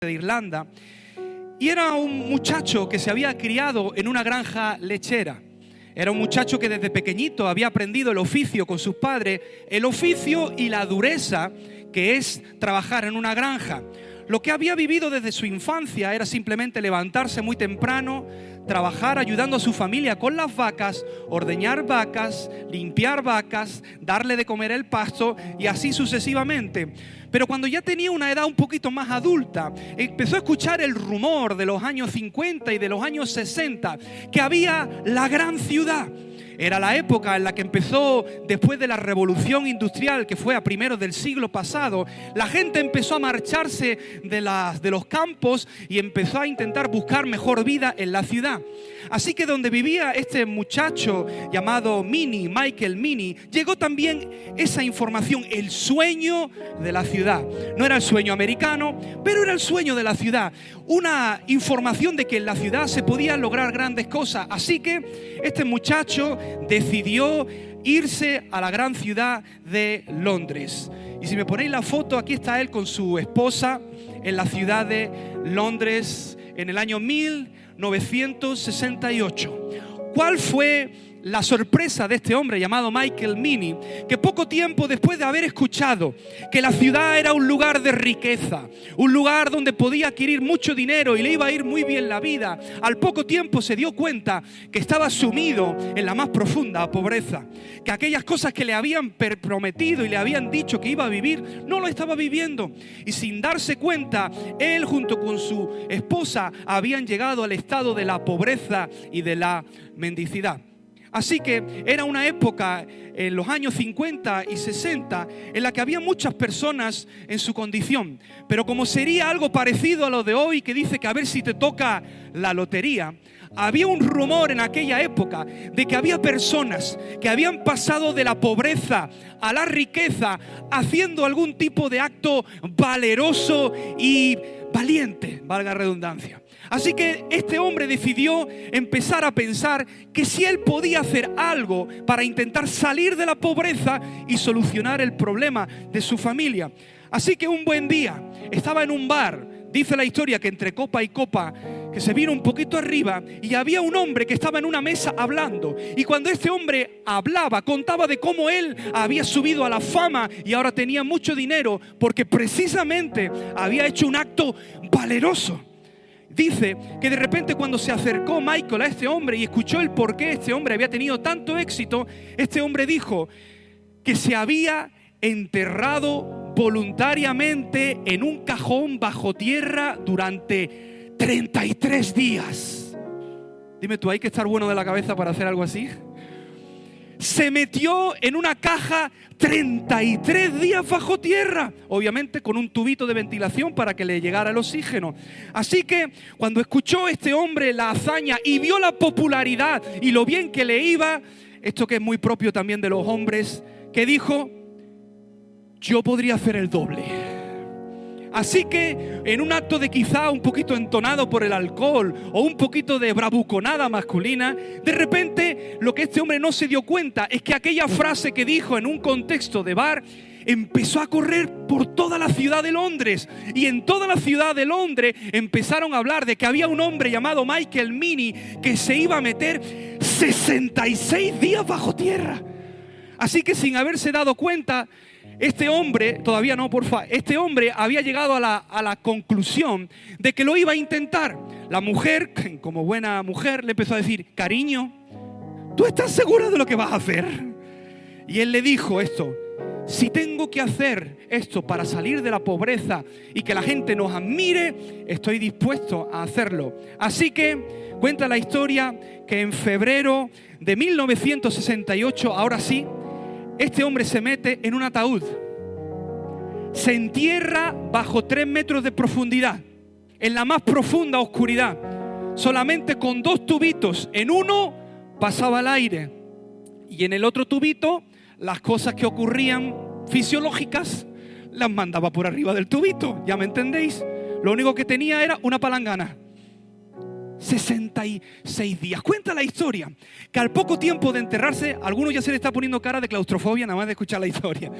de Irlanda, y era un muchacho que se había criado en una granja lechera. Era un muchacho que desde pequeñito había aprendido el oficio con sus padres, el oficio y la dureza que es trabajar en una granja. Lo que había vivido desde su infancia era simplemente levantarse muy temprano, trabajar ayudando a su familia con las vacas, ordeñar vacas, limpiar vacas, darle de comer el pasto y así sucesivamente. Pero cuando ya tenía una edad un poquito más adulta, empezó a escuchar el rumor de los años 50 y de los años 60, que había la gran ciudad. Era la época en la que empezó, después de la revolución industrial, que fue a primeros del siglo pasado, la gente empezó a marcharse de los campos y empezó a intentar buscar mejor vida en la ciudad. Así que donde vivía este muchacho llamado Michael Minnie, llegó también esa información, el sueño de la ciudad. No era el sueño americano, pero era el sueño de la ciudad. Una información de que en la ciudad se podían lograr grandes cosas. Así que este muchacho decidió irse a la gran ciudad de Londres. Y si me ponéis la foto, aquí está él con su esposa en la ciudad de Londres en el año 1968. ¿Cuál fue la sorpresa de este hombre llamado Michael Minnie? Que poco tiempo después de haber escuchado que la ciudad era un lugar de riqueza, un lugar donde podía adquirir mucho dinero y le iba a ir muy bien la vida, al poco tiempo se dio cuenta que estaba sumido en la más profunda pobreza, que aquellas cosas que le habían prometido y le habían dicho que iba a vivir, no lo estaba viviendo. Y sin darse cuenta, él junto con su esposa habían llegado al estado de la pobreza y de la mendicidad. Así que era una época en los años 50 y 60 en la que había muchas personas en su condición. Pero como sería algo parecido a lo de hoy, que dice que a ver si te toca la lotería, había un rumor en aquella época de que había personas que habían pasado de la pobreza a la riqueza haciendo algún tipo de acto valeroso y valiente, valga la redundancia. Así que este hombre decidió empezar a pensar que si él podía hacer algo para intentar salir de la pobreza y solucionar el problema de su familia. Así que un buen día estaba en un bar, dice la historia que entre copa y copa, que se vino un poquito arriba y había un hombre que estaba en una mesa hablando. Y cuando este hombre hablaba, contaba de cómo él había subido a la fama y ahora tenía mucho dinero porque precisamente había hecho un acto valeroso. Dice que de repente cuando se acercó Michael a este hombre y escuchó el por qué este hombre había tenido tanto éxito, este hombre dijo que se había enterrado voluntariamente en un cajón bajo tierra durante 33 días. Dime tú, ¿hay que estar bueno de la cabeza para hacer algo así? Se metió en una caja 33 días bajo tierra, obviamente con un tubito de ventilación para que le llegara el oxígeno. Así que cuando escuchó este hombre la hazaña y vio la popularidad y lo bien que le iba, esto que es muy propio también de los hombres, que dijo, yo podría hacer el doble. Así que en un acto de quizá un poquito entonado por el alcohol o un poquito de bravuconada masculina, de repente lo que este hombre no se dio cuenta es que aquella frase que dijo en un contexto de bar empezó a correr por toda la ciudad de Londres. Y en toda la ciudad de Londres empezaron a hablar de que había un hombre llamado Michael Minnie que se iba a meter 66 días bajo tierra. Así que sin haberse dado cuenta, este hombre, todavía no, porfa, este hombre había llegado a la conclusión de que lo iba a intentar. La mujer, como buena mujer, le empezó a decir, cariño, ¿tú estás segura de lo que vas a hacer? Y él le dijo esto, si tengo que hacer esto para salir de la pobreza y que la gente nos admire, estoy dispuesto a hacerlo. Así que cuenta la historia que en febrero de 1968, ahora sí, este hombre se mete en un ataúd, se entierra bajo 3 metros de profundidad, en la más profunda oscuridad, solamente con 2 tubitos. En uno pasaba el aire y en el otro tubito las cosas que ocurrían fisiológicas las mandaba por arriba del tubito, ¿ya me entendéis? Lo único que tenía era una palangana. 66 días. Cuenta la historia que al poco tiempo de enterrarse, a algunos ya se le está poniendo cara de claustrofobia nada más de escuchar la historia.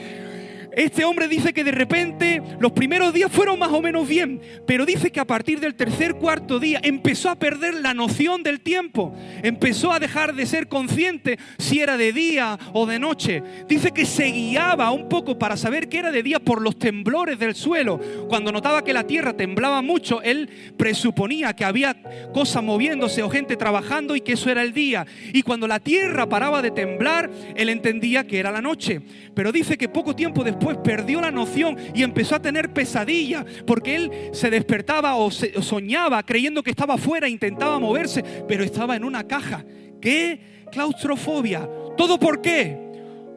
Este hombre dice que de repente los primeros días fueron más o menos bien, pero dice que a partir del tercer, cuarto día empezó a perder la noción del tiempo. Empezó a dejar de ser consciente si era de día o de noche. Dice que se guiaba un poco para saber que era de día por los temblores del suelo. Cuando notaba que la tierra temblaba mucho, él presuponía que había cosas moviéndose o gente trabajando y que eso era el día. Y cuando la tierra paraba de temblar, él entendía que era la noche. Pero dice que poco tiempo después perdió la noción y empezó a tener pesadillas, porque él se despertaba o soñaba creyendo que estaba afuera, intentaba moverse, pero estaba en una caja. ¡Qué claustrofobia! ¿Todo por qué?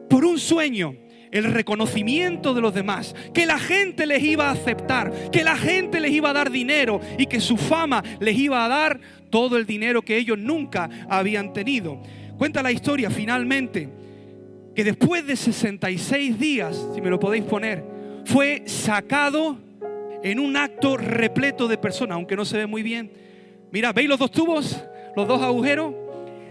Por un sueño. El reconocimiento de los demás, que la gente les iba a aceptar, que la gente les iba a dar dinero y que su fama les iba a dar todo el dinero que ellos nunca habían tenido. Cuenta la historia finalmente que después de 66 días, si me lo podéis poner, fue sacado en un acto repleto de personas, aunque no se ve muy bien. Mira, ¿veis los dos tubos? Los dos agujeros.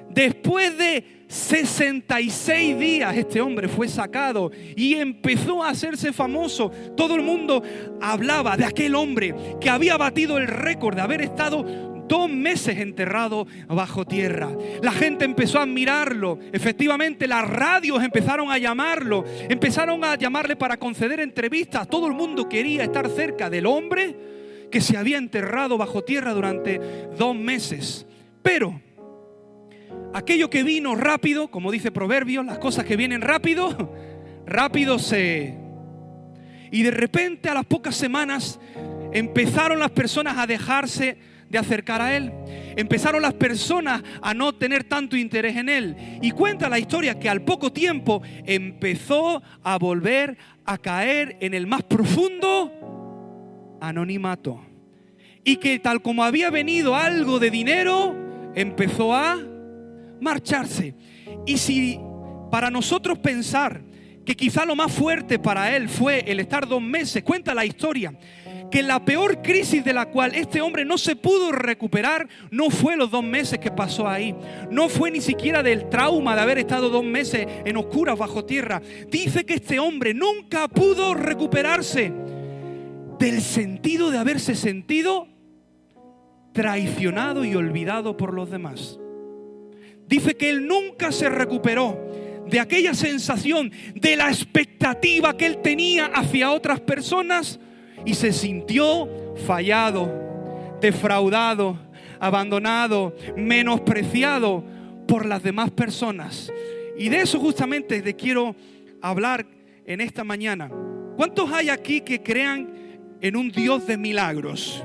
Después de 66 días este hombre fue sacado y empezó a hacerse famoso. Todo el mundo hablaba de aquel hombre que había batido el récord de haber estado 2 meses enterrado bajo tierra. La gente empezó a admirarlo. Efectivamente, las radios empezaron a llamarlo. Empezaron a llamarle para conceder entrevistas. Todo el mundo quería estar cerca del hombre que se había enterrado bajo tierra durante 2 meses. Pero aquello que vino rápido, como dice Proverbios, las cosas que vienen rápido, rápido se... Y de repente, a las pocas semanas, empezaron las personas a dejarse de acercar a él. Empezaron las personas a no tener tanto interés en él. Y cuenta la historia que al poco tiempo empezó a volver a caer en el más profundo anonimato. Y que tal como había venido algo de dinero, empezó a marcharse. Y si para nosotros pensar que quizá lo más fuerte para él fue el estar 2 meses, cuenta la historia que la peor crisis de la cual este hombre no se pudo recuperar no fue los 2 meses que pasó ahí. No fue ni siquiera del trauma de haber estado 2 meses en oscuras bajo tierra. Dice que este hombre nunca pudo recuperarse del sentido de haberse sentido traicionado y olvidado por los demás. Dice que él nunca se recuperó de aquella sensación, de la expectativa que él tenía hacia otras personas, y se sintió fallado, defraudado, abandonado, menospreciado por las demás personas. Y de eso justamente te quiero hablar en esta mañana. ¿Cuántos hay aquí que crean en un Dios de milagros?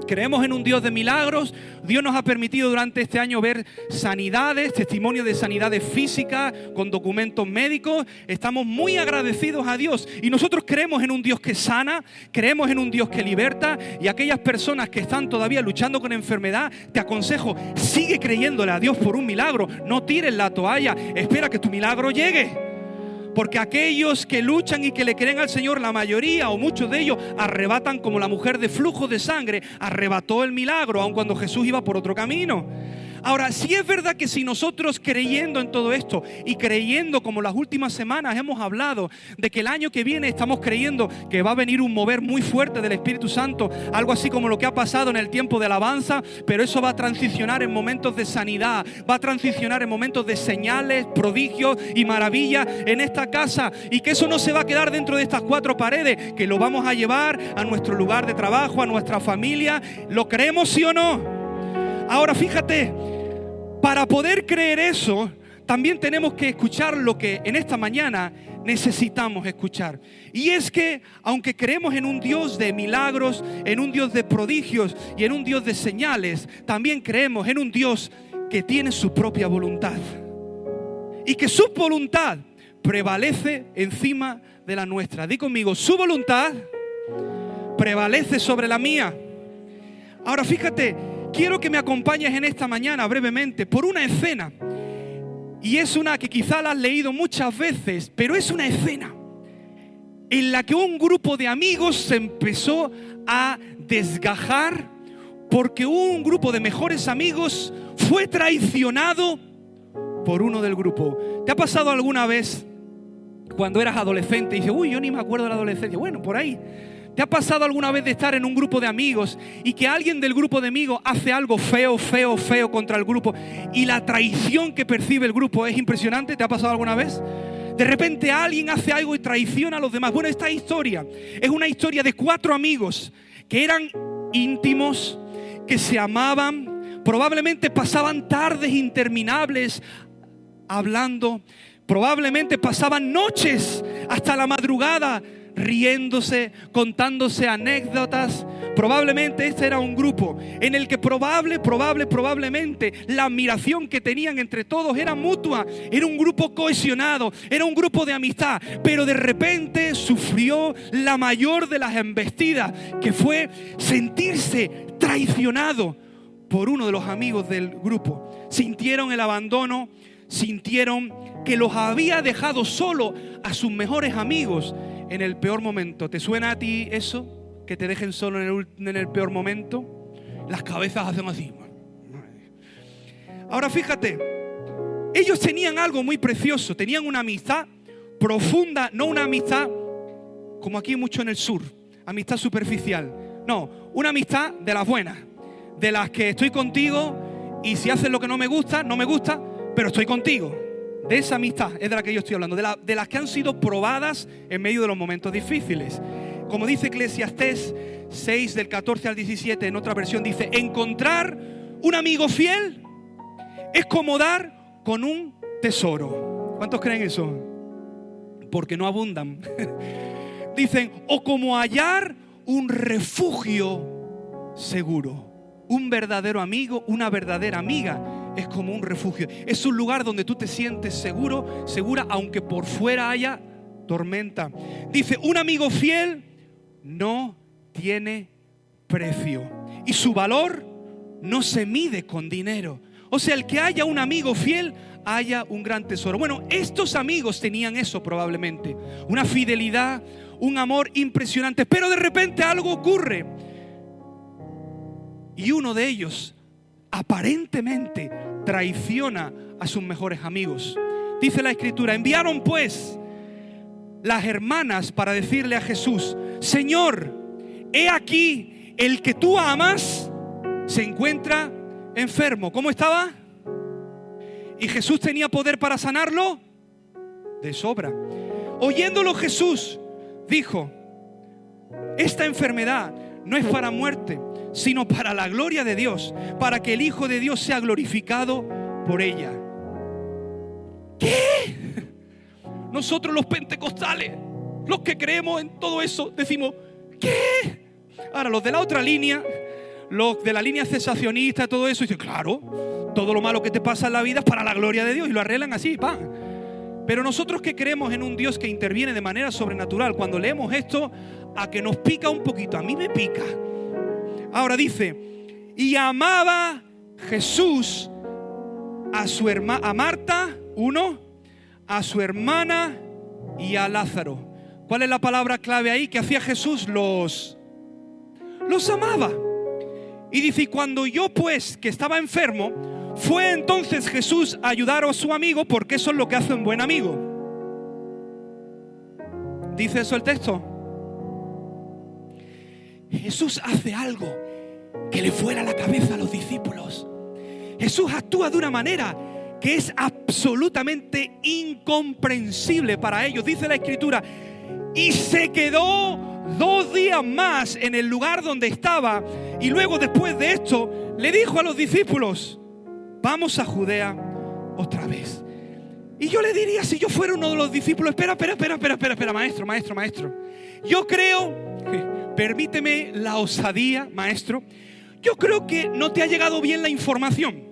Creemos en un Dios de milagros. Dios nos ha permitido durante este año ver sanidades, testimonios de sanidades físicas con documentos médicos. Estamos muy agradecidos a Dios y nosotros creemos en un Dios que sana, creemos en un Dios que liberta. Y aquellas personas que están todavía luchando con enfermedad, te aconsejo, sigue creyéndole a Dios por un milagro. No tires la toalla, espera que tu milagro llegue. Porque aquellos que luchan y que le creen al Señor, la mayoría o muchos de ellos arrebatan, como la mujer de flujo de sangre, arrebató el milagro, aun cuando Jesús iba por otro camino. Ahora, sí es verdad que si nosotros creyendo en todo esto y creyendo, como las últimas semanas hemos hablado, de que el año que viene estamos creyendo que va a venir un mover muy fuerte del Espíritu Santo, algo así como lo que ha pasado en el tiempo de alabanza, pero eso va a transicionar en momentos de sanidad, va a transicionar en momentos de señales, prodigios y maravillas en esta casa, y que eso no se va a quedar dentro de estas 4 paredes, que lo vamos a llevar a nuestro lugar de trabajo, a nuestra familia. ¿Lo creemos, sí o no? Ahora fíjate, para poder creer eso, también tenemos que escuchar lo que en esta mañana necesitamos escuchar. Y es que, aunque creemos en un Dios de milagros, en un Dios de prodigios y en un Dios de señales, también creemos en un Dios que tiene su propia voluntad. Y que su voluntad prevalece encima de la nuestra. Di conmigo, su voluntad prevalece sobre la mía. Ahora fíjate, quiero que me acompañes en esta mañana brevemente por una escena. Y es una que quizá la has leído muchas veces, pero es una escena en la que un grupo de amigos se empezó a desgajar porque un grupo de mejores amigos fue traicionado por uno del grupo. ¿Te ha pasado alguna vez cuando eras adolescente y dices, uy, yo ni me acuerdo de la adolescencia. Bueno, por ahí. ¿Te ha pasado alguna vez de estar en un grupo de amigos y que alguien del grupo de amigos hace algo feo contra el grupo y la traición que percibe el grupo es impresionante? ¿Te ha pasado alguna vez? De repente alguien hace algo y traiciona a los demás. Bueno, esta historia es una historia de 4 amigos que eran íntimos, que se amaban, probablemente pasaban tardes interminables hablando, probablemente pasaban noches hasta la madrugada riéndose, contándose anécdotas. Probablemente este era un grupo en el que probablemente la admiración que tenían entre todos era mutua. Era un grupo cohesionado, era un grupo de amistad. Pero de repente sufrió la mayor de las embestidas, que fue sentirse traicionado por uno de los amigos del grupo. Sintieron el abandono, sintieron que los había dejado solo a sus mejores amigos en el peor momento. ¿Te suena a ti eso? Que te dejen solo en el peor momento. Las cabezas hacen así. Ahora fíjate, ellos tenían algo muy precioso. Tenían una amistad profunda, no una amistad como aquí mucho en el sur, amistad superficial. No, una amistad de las buenas, de las que estoy contigo y si haces lo que no me gusta, pero estoy contigo. De esa amistad es de la que yo estoy hablando, de las que han sido probadas en medio de los momentos difíciles. Como dice Eclesiastés 6 del 14 al 17, en otra versión dice: encontrar un amigo fiel es como dar con un tesoro. ¿Cuántos creen eso? Porque no abundan. Dicen, o como hallar un refugio seguro. Un verdadero amigo, una verdadera amiga es como un refugio. Es un lugar donde tú te sientes seguro, segura, aunque por fuera haya tormenta. Dice, un amigo fiel no tiene precio y su valor no se mide con dinero. O sea, el que haya un amigo fiel, haya un gran tesoro. Bueno, estos amigos tenían eso probablemente, una fidelidad, un amor impresionante, pero de repente algo ocurre y uno de ellos aparentemente traiciona a sus mejores amigos. Dice la Escritura, enviaron pues las hermanas para decirle a Jesús: Señor, he aquí el que tú amas se encuentra enfermo. ¿Cómo estaba? ¿Y Jesús tenía poder para sanarlo? De sobra. Oyéndolo Jesús dijo: esta enfermedad no es para muerte, sino para la gloria de Dios, para que el Hijo de Dios sea glorificado por ella. ¿Qué? Nosotros los pentecostales, los que creemos en todo eso, decimos ¿qué? Ahora los de la otra línea, los de la línea cesacionista, todo eso, dicen claro, todo lo malo que te pasa en la vida es para la gloria de Dios, y lo arreglan así, ¡pam! Pero nosotros que creemos en un Dios que interviene de manera sobrenatural, cuando leemos esto, a que nos pica un poquito, a mí me pica. Ahora dice, y amaba Jesús a Marta, uno, a su hermana y a Lázaro. ¿Cuál es la palabra clave ahí? Que hacía Jesús, los amaba. Y dice, y cuando yo pues, que estaba enfermo, fue entonces Jesús a ayudar a su amigo, porque eso es lo que hace un buen amigo. ¿Dice eso el texto? Jesús hace algo que le fuera la cabeza a los discípulos. Jesús actúa de una manera que es absolutamente incomprensible para ellos. Dice la Escritura, y se quedó 2 días más en el lugar donde estaba. Y luego, después de esto, le dijo a los discípulos: vamos a Judea otra vez. Y yo le diría, si yo fuera uno de los discípulos, espera, maestro. Yo creo, permíteme la osadía, maestro. Yo creo que no te ha llegado bien la información.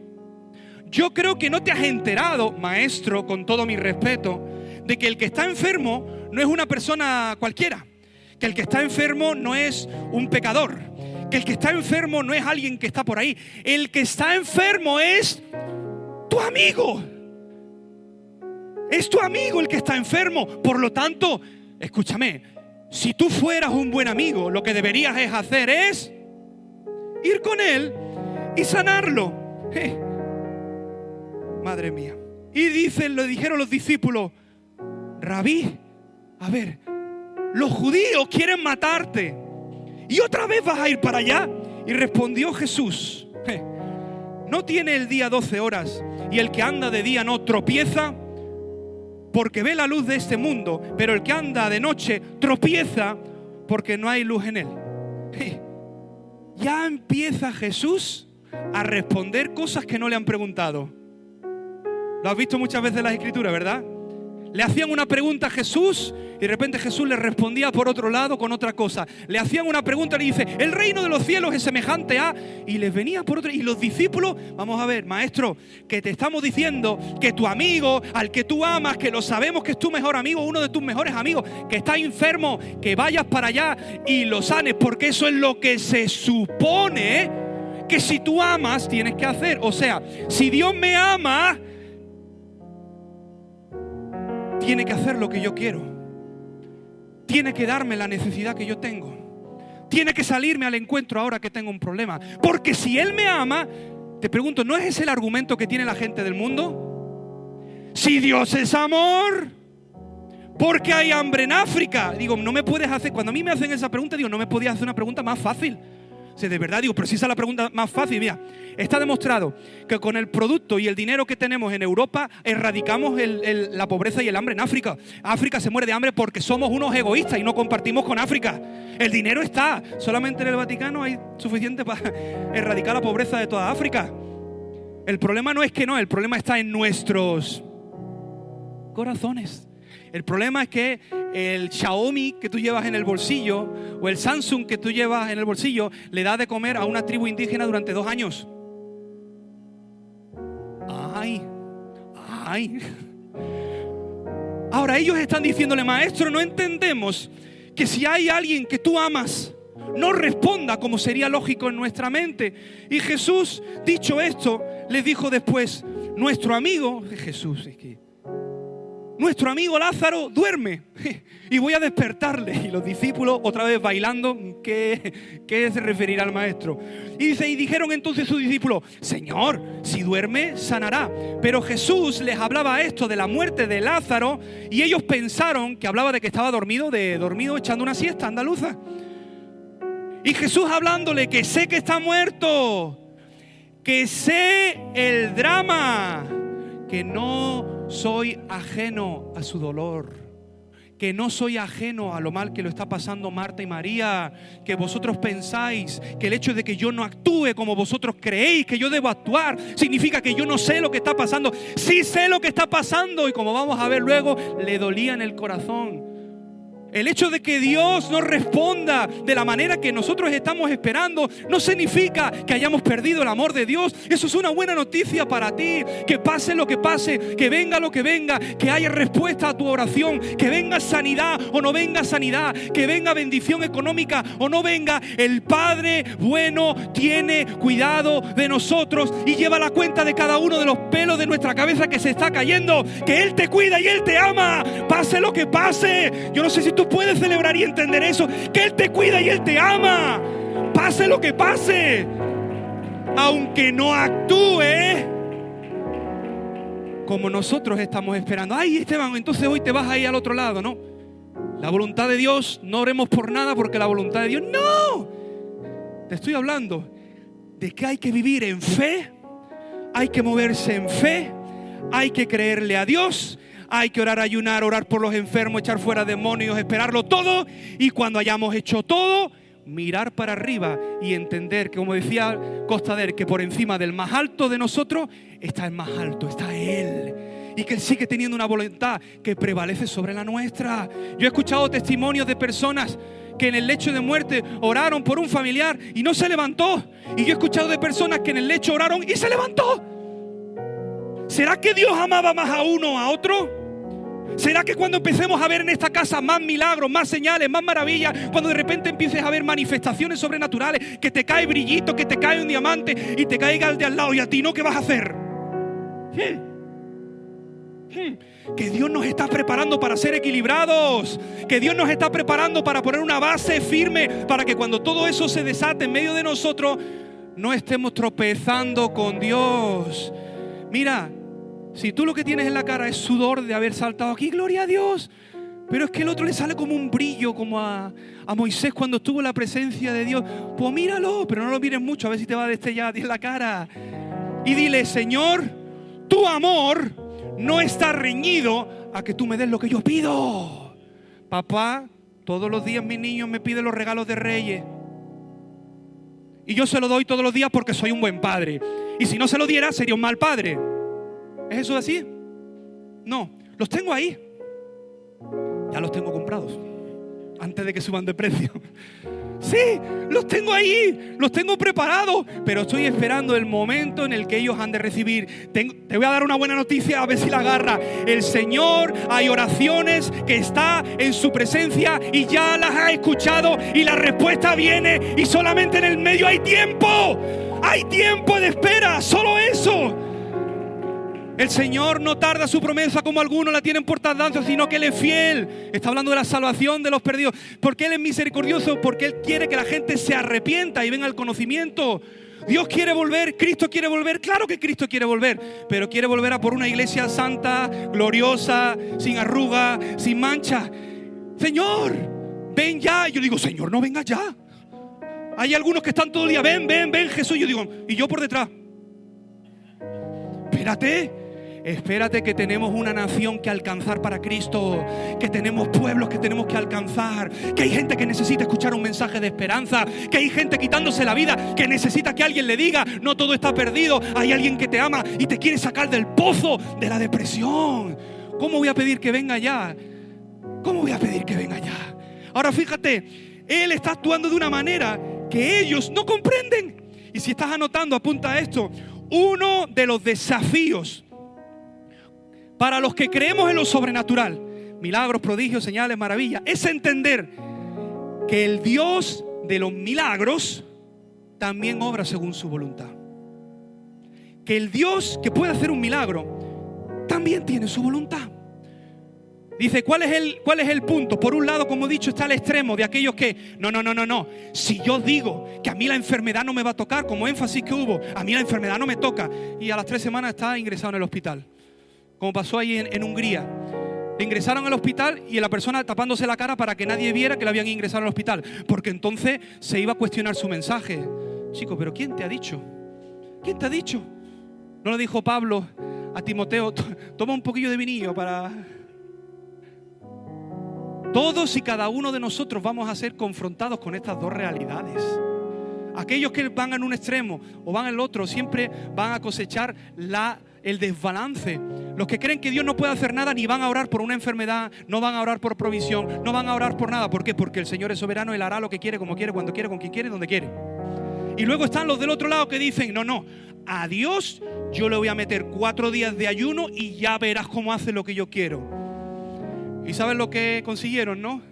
Yo creo que no te has enterado, maestro, con todo mi respeto, de que el que está enfermo no es una persona cualquiera. Que el que está enfermo no es un pecador. Que el que está enfermo no es alguien que está por ahí. El que está enfermo es tu amigo. Es tu amigo el que está enfermo. Por lo tanto, escúchame, si tú fueras un buen amigo, lo que deberías hacer es ir con él y sanarlo. Madre mía. Y le dijeron los discípulos: Rabí, a ver, los judíos quieren matarte y otra vez vas a ir para allá. Y respondió Jesús: ¿no tiene el día 12 horas y el que anda de día no tropieza? Porque ve la luz de este mundo, pero el que anda de noche tropieza porque no hay luz en él. Ya empieza Jesús a responder cosas que no le han preguntado. Lo has visto muchas veces en las Escrituras, ¿verdad? Le hacían una pregunta a Jesús y de repente Jesús le respondía por otro lado con otra cosa. Le hacían una pregunta y le dice: el reino de los cielos es semejante a... Y les venía por otro. Y los discípulos: vamos a ver, maestro, que te estamos diciendo que tu amigo, al que tú amas, que lo sabemos que es tu mejor amigo, uno de tus mejores amigos, que está enfermo, que vayas para allá y lo sanes, porque eso es lo que se supone que si tú amas tienes que hacer. O sea, si Dios me ama, tiene que hacer lo que yo quiero. Tiene que darme la necesidad que yo tengo. Tiene que salirme al encuentro ahora que tengo un problema. Porque si Él me ama, te pregunto, ¿no es ese el argumento que tiene la gente del mundo? Si Dios es amor, ¿por qué hay hambre en África? Digo, no me puedes hacer... Cuando a mí me hacen esa pregunta, digo, no me podías hacer una pregunta más fácil. O sea, de verdad digo, pero si esa es la pregunta más fácil. Mira, está demostrado que con el producto y el dinero que tenemos en Europa erradicamos la pobreza y el hambre en África. África se muere de hambre porque somos unos egoístas y no compartimos con África. El dinero está, solamente en el Vaticano hay suficiente para erradicar la pobreza de toda África. El problema no es que no, el problema está en nuestros corazones. El problema es que el Xiaomi que tú llevas en el bolsillo o el Samsung que tú llevas en el bolsillo le da de comer a una tribu indígena durante 2 años. ¡Ay! ¡Ay! Ahora ellos están diciéndole: maestro, no entendemos que si hay alguien que tú amas, no responda como sería lógico en nuestra mente. Y Jesús, dicho esto, les dijo después: nuestro amigo, Jesús, es que... nuestro amigo Lázaro duerme y voy a despertarle. Y los discípulos otra vez bailando. ¿Qué se referirá al maestro? Y dice: y dijeron entonces sus discípulos: Señor, si duerme sanará. Pero Jesús les hablaba esto de la muerte de Lázaro y ellos pensaron que hablaba de que estaba dormido echando una siesta andaluza. Y Jesús hablándole: que sé que está muerto, que sé el drama, que no soy ajeno a su dolor, que no soy ajeno a lo mal que lo está pasando Marta y María, que vosotros pensáis que el hecho de que yo no actúe como vosotros creéis que yo debo actuar significa que yo no sé lo que está pasando. Sí sé lo que está pasando, y como vamos a ver luego, le dolía en el corazón. El hecho de que Dios no responda de la manera que nosotros estamos esperando no significa que hayamos perdido el amor de Dios. Eso es una buena noticia para ti. Que pase lo que pase, que venga lo que venga, que haya respuesta a tu oración, que venga sanidad o no venga sanidad, que venga bendición económica o no venga. El Padre bueno tiene cuidado de nosotros y lleva la cuenta de cada uno de los pelos de nuestra cabeza que se está cayendo. Que Él te cuida y Él te ama, pase lo que pase. Yo no sé si tú puedes celebrar y entender eso, que Él te cuida y Él te ama, pase lo que pase, aunque no actúe como nosotros estamos esperando. Ay, Esteban, entonces hoy te vas a ir al otro lado. No, la voluntad de Dios, no oremos por nada porque la voluntad de Dios, no, te estoy hablando de que hay que vivir en fe, hay que moverse en fe, hay que creerle a Dios. Hay que orar, ayunar, orar por los enfermos, echar fuera demonios, esperarlo todo. Y cuando hayamos hecho todo, mirar para arriba y entender que, como decía Costader, que por encima del más alto de nosotros está el más alto, está Él. Y que Él sigue teniendo una voluntad que prevalece sobre la nuestra. Yo he escuchado testimonios de personas que en el lecho de muerte oraron por un familiar y no se levantó. Y yo he escuchado de personas que en el lecho oraron y se levantó. ¿Será que Dios amaba más a uno o a otro? ¿Será que cuando empecemos a ver en esta casa más milagros, más señales, más maravillas, cuando de repente empieces a ver manifestaciones sobrenaturales, que te cae brillito, que te cae un diamante y te caiga el de al lado y a ti no, qué vas a hacer? Que Dios nos está preparando para ser equilibrados, que Dios nos está preparando para poner una base firme, para que cuando todo eso se desate en medio de nosotros no estemos tropezando con Dios. Mira, si tú lo que tienes en la cara es sudor de haber saltado aquí, gloria a Dios. Pero es que el otro le sale como un brillo, como a Moisés cuando estuvo en la presencia de Dios. Pues míralo, pero no lo mires mucho, a ver si te va a destellar a ti en la cara. Y dile: Señor, tu amor no está reñido a que tú me des lo que yo pido. Papá, todos los días mis niños me piden los regalos de Reyes. Y yo se lo doy todos los días porque soy un buen padre. Y si no se lo diera, sería un mal padre. ¿Es eso así? No, los tengo ahí. Ya los tengo comprados antes de que suban de precio. Sí, los tengo ahí, los tengo preparados, pero estoy esperando el momento en el que ellos han de recibir. Te voy a dar una buena noticia, a ver si la agarra. El Señor, hay oraciones que está en su presencia y ya las ha escuchado y la respuesta viene, y solamente en el medio hay tiempo. Hay tiempo de espera, solo eso. El Señor no tarda su promesa como algunos la tienen por tardanza, sino que Él es fiel. Está hablando de la salvación de los perdidos. Porque Él es misericordioso, porque Él quiere que la gente se arrepienta y venga al conocimiento. Dios quiere volver, Cristo quiere volver. Claro que Cristo quiere volver, pero quiere volver a por una iglesia santa, gloriosa, sin arruga, sin mancha. Señor, ven ya. Y yo digo: Señor, no venga ya. Hay algunos que están todo el día: ven, ven, ven, Jesús. Yo digo, y yo por detrás: espérate que tenemos una nación que alcanzar para Cristo, que tenemos pueblos que tenemos que alcanzar, que hay gente que necesita escuchar un mensaje de esperanza, que hay gente quitándose la vida, que necesita que alguien le diga: no todo está perdido, hay alguien que te ama y te quiere sacar del pozo de la depresión. ¿Cómo voy a pedir que venga ya? ¿Cómo voy a pedir que venga ya? Ahora fíjate, Él está actuando de una manera que ellos no comprenden. Y si estás anotando, apunta esto: uno de los desafíos para los que creemos en lo sobrenatural, milagros, prodigios, señales, maravillas, es entender que el Dios de los milagros también obra según su voluntad. Que el Dios que puede hacer un milagro también tiene su voluntad. Dice, ¿cuál es el punto? Por un lado, como he dicho, está el extremo de aquellos que no. Si yo digo que a mí la enfermedad no me va a tocar, como énfasis que hubo, a mí la enfermedad no me toca, y a las 3 semanas está ingresado en el hospital, como pasó ahí en Hungría. Le ingresaron al hospital y la persona tapándose la cara para que nadie viera que le habían ingresado al hospital, porque entonces se iba a cuestionar su mensaje. Chico, pero ¿quién te ha dicho? ¿Quién te ha dicho? ¿No le dijo Pablo a Timoteo: toma un poquillo de vinillo para...? Todos y cada uno de nosotros vamos a ser confrontados con estas dos realidades. Aquellos que van en un extremo o van en el otro siempre van a cosechar el desbalance. Los que creen que Dios no puede hacer nada, ni van a orar por una enfermedad, no van a orar por provisión, no van a orar por nada. ¿Por qué? Porque el Señor es soberano, Él hará lo que quiere, como quiere, cuando quiere, con quien quiere, donde quiere. Y luego están los del otro lado que dicen: no, a Dios yo le voy a meter 4 días de ayuno y ya verás cómo hace lo que yo quiero. ¿Y sabes lo que consiguieron, no?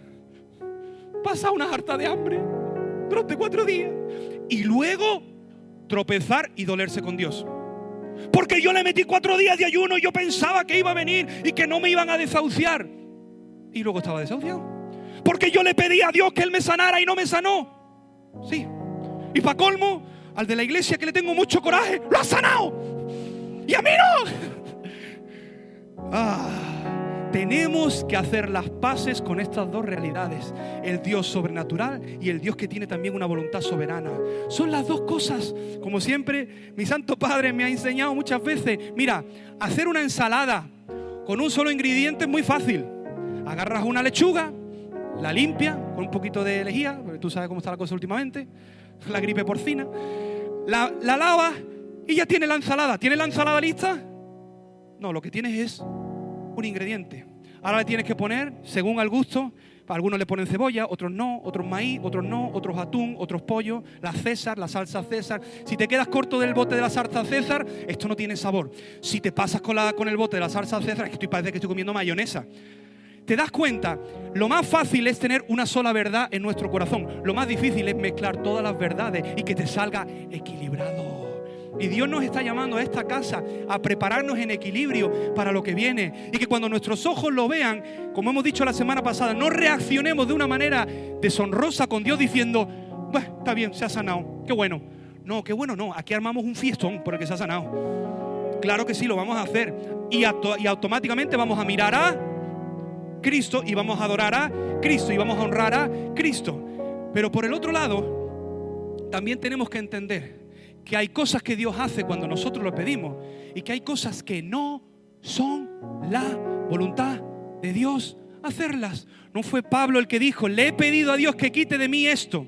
Pasar una harta de hambre durante 4 días. Y luego tropezar y dolerse con Dios. Porque yo le metí 4 días de ayuno y yo pensaba que iba a venir y que no me iban a desahuciar. Y luego estaba desahuciado. Porque yo le pedí a Dios que Él me sanara y no me sanó. Sí. Y para colmo, al de la iglesia, que le tengo mucho coraje, lo ha sanado. Y a mí no. Tenemos que hacer las paces con estas dos realidades: el Dios sobrenatural y el Dios que tiene también una voluntad soberana. Son las dos cosas. Como siempre, mi Santo Padre me ha enseñado muchas veces: mira, hacer una ensalada con un solo ingrediente es muy fácil. Agarras una lechuga, la limpias con un poquito de lejía, porque tú sabes cómo está la cosa últimamente, la gripe porcina, la lavas y ya tienes la ensalada. ¿Tienes la ensalada lista? No, lo que tienes es un ingrediente. Ahora le tienes que poner según al gusto. Algunos le ponen cebolla, otros no, otros maíz, otros no, otros atún, otros pollo, la César, la salsa César. Si te quedas corto del bote de la salsa César, esto no tiene sabor. Si te pasas con el bote de la salsa César, es que parece que estoy comiendo mayonesa. ¿Te das cuenta? Lo más fácil es tener una sola verdad en nuestro corazón. Lo más difícil es mezclar todas las verdades y que te salga equilibrado. Y Dios nos está llamando a esta casa a prepararnos en equilibrio para lo que viene. Y que cuando nuestros ojos lo vean, como hemos dicho la semana pasada, no reaccionemos de una manera deshonrosa con Dios diciendo: bueno, está bien, se ha sanado, qué bueno. No, qué bueno no, aquí armamos un fiestón por el que se ha sanado. Claro que sí, lo vamos a hacer. Y automáticamente vamos a mirar a Cristo y vamos a adorar a Cristo y vamos a honrar a Cristo. Pero por el otro lado, también tenemos que entender que hay cosas que Dios hace cuando nosotros lo pedimos y que hay cosas que no son la voluntad de Dios hacerlas. No fue Pablo el que dijo: le he pedido a Dios que quite de mí esto.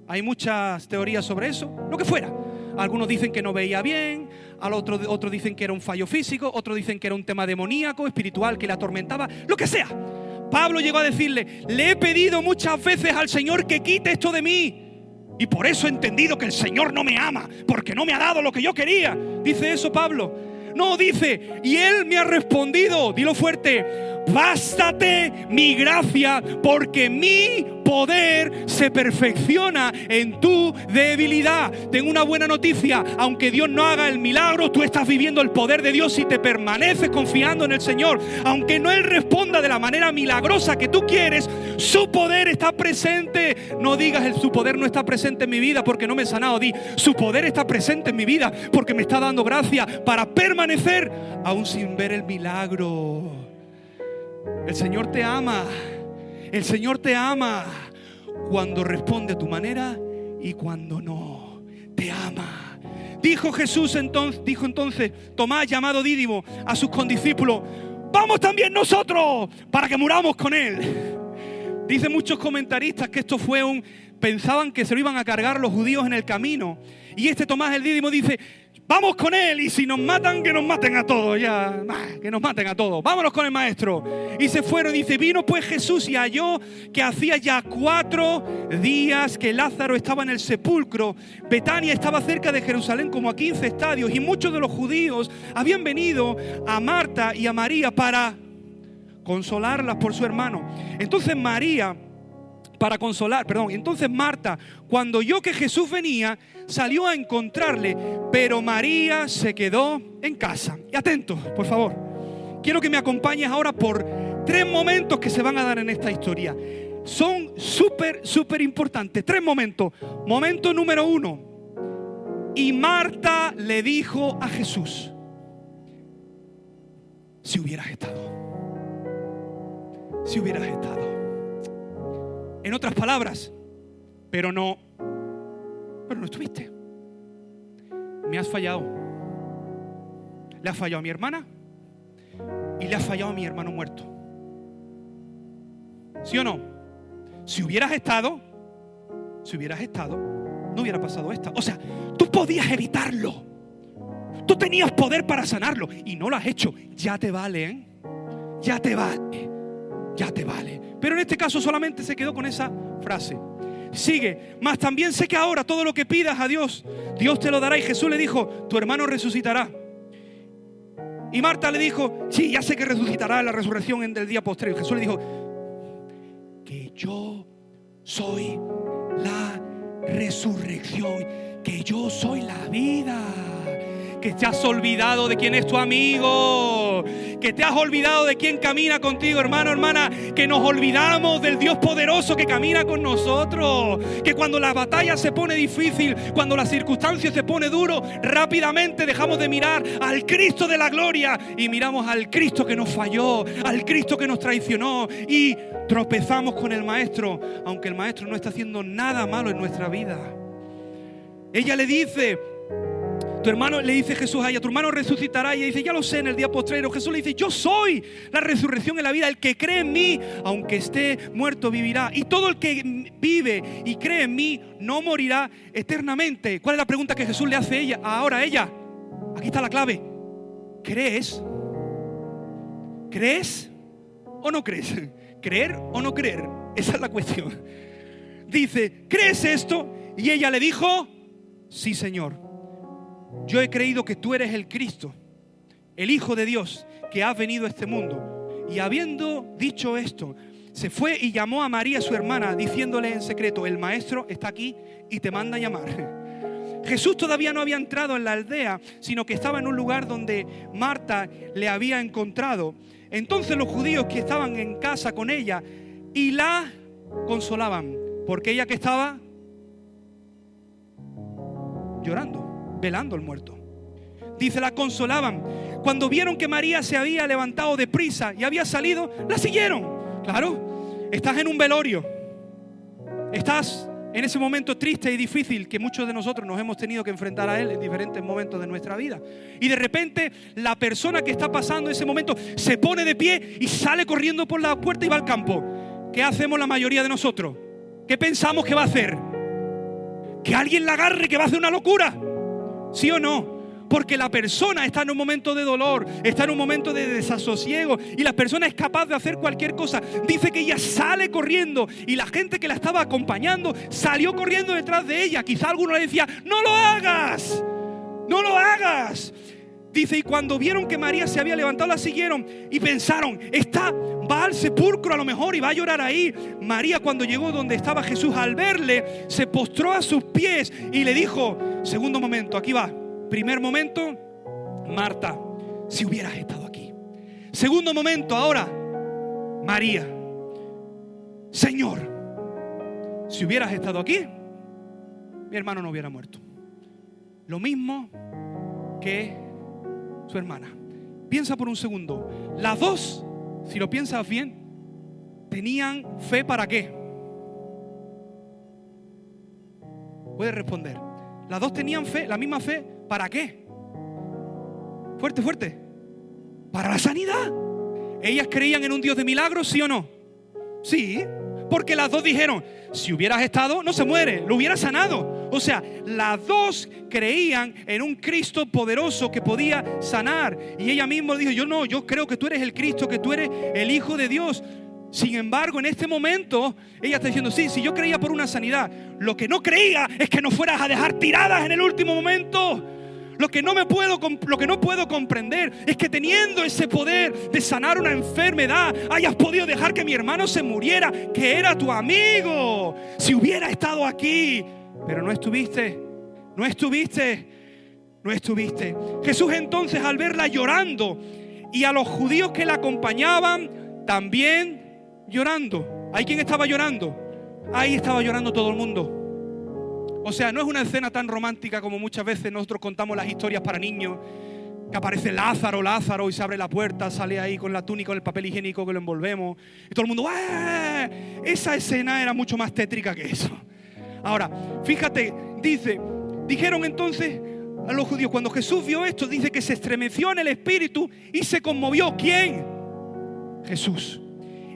Hay muchas teorías sobre eso, lo que fuera. Algunos dicen que no veía bien, otros dicen que era un fallo físico, otros dicen que era un tema demoníaco, espiritual que le atormentaba, lo que sea. Pablo llegó a decirle: le he pedido muchas veces al Señor que quite esto de mí. Y por eso he entendido que el Señor no me ama, porque no me ha dado lo que yo quería. ¿Dice eso Pablo? No, dice: y Él me ha respondido, dilo fuerte: bástate mi gracia, porque mi poder se perfecciona en tu debilidad. Tengo una buena noticia: aunque Dios no haga el milagro, tú estás viviendo el poder de Dios si te permaneces confiando en el Señor. Aunque no Él responda de la manera milagrosa que tú quieres, su poder está presente. No digas: su poder no está presente en mi vida porque no me he sanado. Di: su poder está presente en mi vida porque me está dando gracia para permanecer aún sin ver el milagro. El Señor te ama. El Señor te ama cuando responde a tu manera y cuando no. Te ama. Dijo entonces Tomás, llamado Dídimo, a sus condiscípulos: vamos también nosotros para que muramos con Él. Dicen muchos comentaristas que esto fue pensaban que se lo iban a cargar los judíos en el camino. Y Tomás el Dídimo dice: vamos con Él, y si nos matan, que nos maten a todos, que nos maten a todos, vámonos con el Maestro. Y se fueron. Dice: vino pues Jesús y halló que hacía ya 4 días que Lázaro estaba en el sepulcro. Betania estaba cerca de Jerusalén, como a 15 estadios, y muchos de los judíos habían venido a Marta y a María para consolarlas por su hermano. Entonces Marta, cuando oyó que Jesús venía, salió a encontrarle, pero María se quedó en casa. Y atentos, por favor. Quiero que me acompañes ahora por 3 momentos que se van a dar en esta historia. Son súper importantes. 3 momentos. Momento número 1. Y Marta le dijo a Jesús: si hubieras estado. Si hubieras estado. En otras palabras, pero no estuviste. Me has fallado. Le has fallado a mi hermana y le has fallado a mi hermano muerto. ¿Sí o no? Si hubieras estado, no hubiera pasado esta. O sea, tú podías evitarlo. Tú tenías poder para sanarlo y no lo has hecho. Ya te vale, ¿eh? Ya te vale. Pero en este caso solamente se quedó con esa frase. Sigue: mas también sé que ahora todo lo que pidas a Dios, Dios te lo dará. Y Jesús le dijo: tu hermano resucitará. Y Marta le dijo: sí, ya sé que resucitará en la resurrección del día posterior. Jesús le dijo: que yo soy la resurrección, que yo soy la vida. Que te has olvidado de quién es tu amigo, que te has olvidado de quién camina contigo, hermano, hermana, que nos olvidamos del Dios poderoso que camina con nosotros, que cuando la batalla se pone difícil, cuando la circunstancia se pone duro, rápidamente dejamos de mirar al Cristo de la gloria y miramos al Cristo que nos falló, al Cristo que nos traicionó, y tropezamos con el Maestro, aunque el Maestro no está haciendo nada malo en nuestra vida. Ella le dice: tu hermano, le dice Jesús a ella, tu hermano resucitará. Y ella dice: ya lo sé, en el día postrero. Jesús le dice: yo soy la resurrección y la vida. El que cree en mí, aunque esté muerto, vivirá. Y todo el que vive y cree en mí no morirá eternamente. ¿Cuál es la pregunta que Jesús le hace a ella? Aquí está la clave. ¿Crees? ¿Crees o no crees? ¿Creer o no creer? Esa es la cuestión. Dice: ¿crees esto? Y ella le dijo: sí, Señor. Yo he creído que tú eres el Cristo, el Hijo de Dios, que has venido a este mundo. Y habiendo dicho esto, se fue y llamó a María, su hermana, diciéndole en secreto: el Maestro está aquí y te manda a llamar. Jesús todavía no había entrado en la aldea, sino que estaba en un lugar donde Marta le había encontrado. Entonces los judíos que estaban en casa con ella y la consolaban, porque ella que estaba llorando, velando al muerto. Dice: la consolaban. Cuando vieron que María se había levantado deprisa y había salido, la siguieron, Claro, estás en un velorio. Estás en ese momento triste y difícil que muchos de nosotros nos hemos tenido que enfrentar a él en diferentes momentos de nuestra vida. Y de repente la persona que está pasando ese momento se pone de pie y sale corriendo por la puerta y va al campo. ¿Qué hacemos la mayoría de nosotros? ¿Qué pensamos que va a hacer? Que alguien la agarre, que va a hacer una locura. ¿Sí o no? Porque la persona está en un momento de dolor, está en un momento de desasosiego y la persona es capaz de hacer cualquier cosa. Dice que ella sale corriendo y la gente que la estaba acompañando salió corriendo detrás de ella. Quizá alguno le decía, no lo hagas, no lo hagas. Dice, y cuando vieron que María se había levantado, la siguieron y pensaron, va al sepulcro a lo mejor y va a llorar ahí. María, cuando llegó donde estaba Jesús, al verle, se postró a sus pies y le dijo, segundo momento, aquí va. Primer momento, Marta, si hubieras estado aquí. Segundo momento, ahora, María, Señor, si hubieras estado aquí, mi hermano no hubiera muerto. Lo mismo que su hermana. Piensa por un segundo. Las dos, si lo piensas bien, tenían fe ¿para qué? Puedes responder. Las dos tenían fe, la misma fe, ¿para qué? Fuerte, fuerte. Para la sanidad. ¿Ellas creían en un Dios de milagros, sí o no? Sí, porque las dos dijeron, si hubieras estado, no se muere, lo hubiera sanado. O sea, las dos creían en un Cristo poderoso que podía sanar. Y ella misma dijo, yo creo que tú eres el Cristo, que tú eres el Hijo de Dios. Sin embargo, en este momento, ella está diciendo, sí, si yo creía por una sanidad, lo que no creía es que nos fueras a dejar tiradas en el último momento. Lo que no puedo comprender es que teniendo ese poder de sanar una enfermedad, hayas podido dejar que mi hermano se muriera, que era tu amigo. Si hubiera estado aquí, pero no estuviste. Jesús entonces, al verla llorando y a los judíos que la acompañaban también llorando. ¿Hay quien estaba llorando? Ahí estaba llorando todo el mundo. O sea, no es una escena tan romántica como muchas veces nosotros contamos las historias para niños, que aparece Lázaro y se abre la puerta, sale ahí con la túnica, con el papel higiénico que lo envolvemos y todo el mundo ¡ah! Esa escena era mucho más tétrica que eso. Ahora, fíjate, dijeron entonces a los judíos, cuando Jesús vio esto, dice que se estremeció en el espíritu y se conmovió. ¿Quién? Jesús.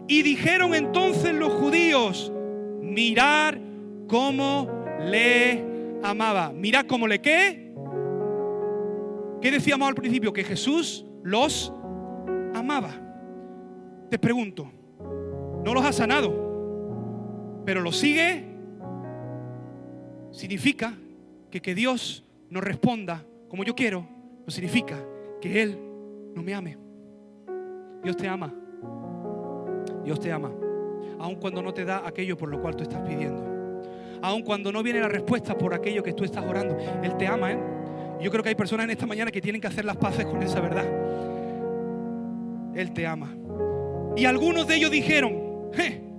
Y dijeron entonces los judíos, mirar cómo le amaba. Mirad cómo le ¿qué? ¿Qué decíamos al principio? Que Jesús los amaba. Te pregunto, no los ha sanado, pero los sigue. Significa que Dios no responda como yo quiero, no significa que Él no me ame. Dios te ama. Dios te ama, aun cuando no te da aquello por lo cual tú estás pidiendo, aun cuando no viene la respuesta por aquello que tú estás orando. Él te ama, Yo creo que hay personas en esta mañana que tienen que hacer las paces con esa verdad. Él te ama. Y algunos de ellos dijeron,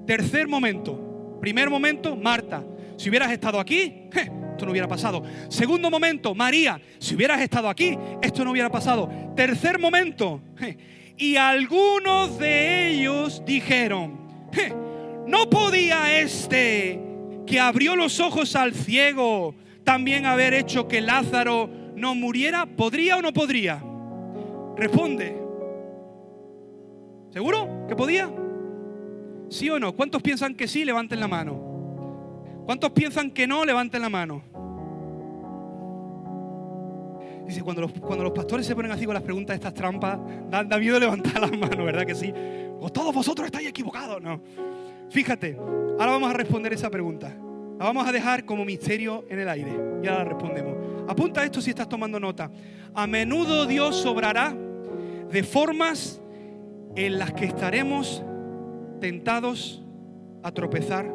tercer momento. Primer momento, Marta, si hubieras estado aquí, esto no hubiera pasado. Segundo momento, María, si hubieras estado aquí, esto no hubiera pasado. Tercer momento, y algunos de ellos dijeron, ¿no podía que abrió los ojos al ciego también haber hecho que Lázaro no muriera? ¿Podría o no podría? Responde. ¿Seguro que podía? ¿Sí o no? ¿Cuántos piensan que sí? Levanten la mano. ¿Cuántos piensan que no? Levanten la mano. Dice, cuando los pastores se ponen así con las preguntas, estas trampas, da miedo levantar las manos, ¿verdad que sí? O todos vosotros estáis equivocados, ¿no? Fíjate, ahora vamos a responder esa pregunta. La vamos a dejar como misterio en el aire y ahora la respondemos. Apunta esto si estás tomando nota. A menudo Dios obrará de formas en las que estaremos tentados a tropezar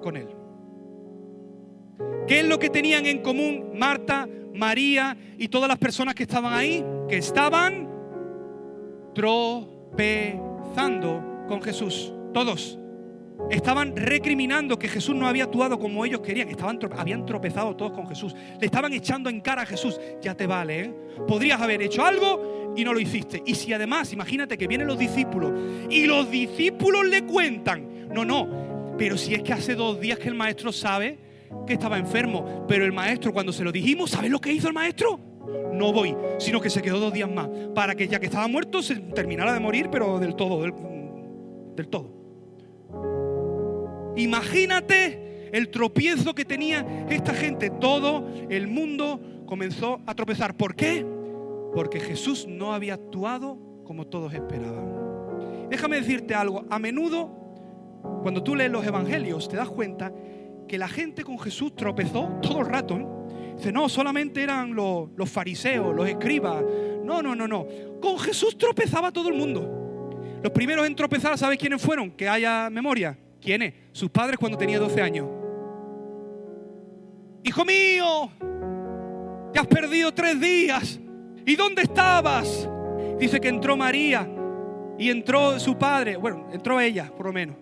con Él. ¿Qué es lo que tenían en común Marta, María y todas las personas que estaban ahí? Que estaban tropezando con Jesús. Todos estaban recriminando que Jesús no había actuado como ellos querían. Habían tropezado todos con Jesús. Le estaban echando en cara a Jesús. Ya te vale, Podrías haber hecho algo y no lo hiciste. Y si además, imagínate que vienen los discípulos y los discípulos le cuentan, no, pero si es que hace 2 días que el maestro sabe que estaba enfermo, pero el maestro cuando se lo dijimos, ¿sabes lo que hizo el maestro? No voy, sino que se quedó 2 días más, para que ya que estaba muerto se terminara de morir, pero del todo, del todo. Imagínate el tropiezo que tenía esta gente. Todo el mundo comenzó a tropezar. ¿Por qué? Porque Jesús no había actuado como todos esperaban. Déjame decirte algo. A menudo, cuando tú lees los evangelios, te das cuenta que la gente con Jesús tropezó todo el rato, ¿eh? Dice, no, solamente eran los fariseos, los escribas. No. Con Jesús tropezaba todo el mundo. Los primeros en tropezar, ¿sabes quiénes fueron? Que haya memoria. ¿Quiénes? Sus padres cuando tenía 12 años. Hijo mío, te has perdido 3 días. ¿Y dónde estabas? Dice que entró María y entró su padre. Bueno, entró ella, por lo menos.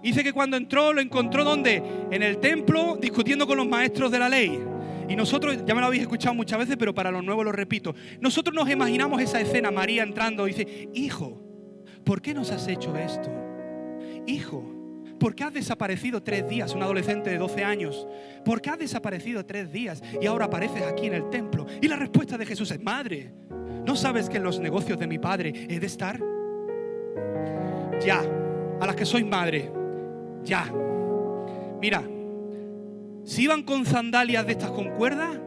Dice que cuando entró, lo encontró ¿dónde? En el templo, discutiendo con los maestros de la ley. Y nosotros, ya me lo habéis escuchado muchas veces, pero para los nuevos lo repito. Nosotros nos imaginamos esa escena, María entrando y dice, hijo, ¿por qué nos has hecho esto? Hijo, ¿por qué has desaparecido 3 días? Un adolescente de 12 años. ¿Por qué has desaparecido 3 días y ahora apareces aquí en el templo? Y la respuesta de Jesús es, madre, ¿no sabes que en los negocios de mi padre he de estar? Ya, a las que sois madre, ya. Mira, si iban con sandalias de estas con cuerdas,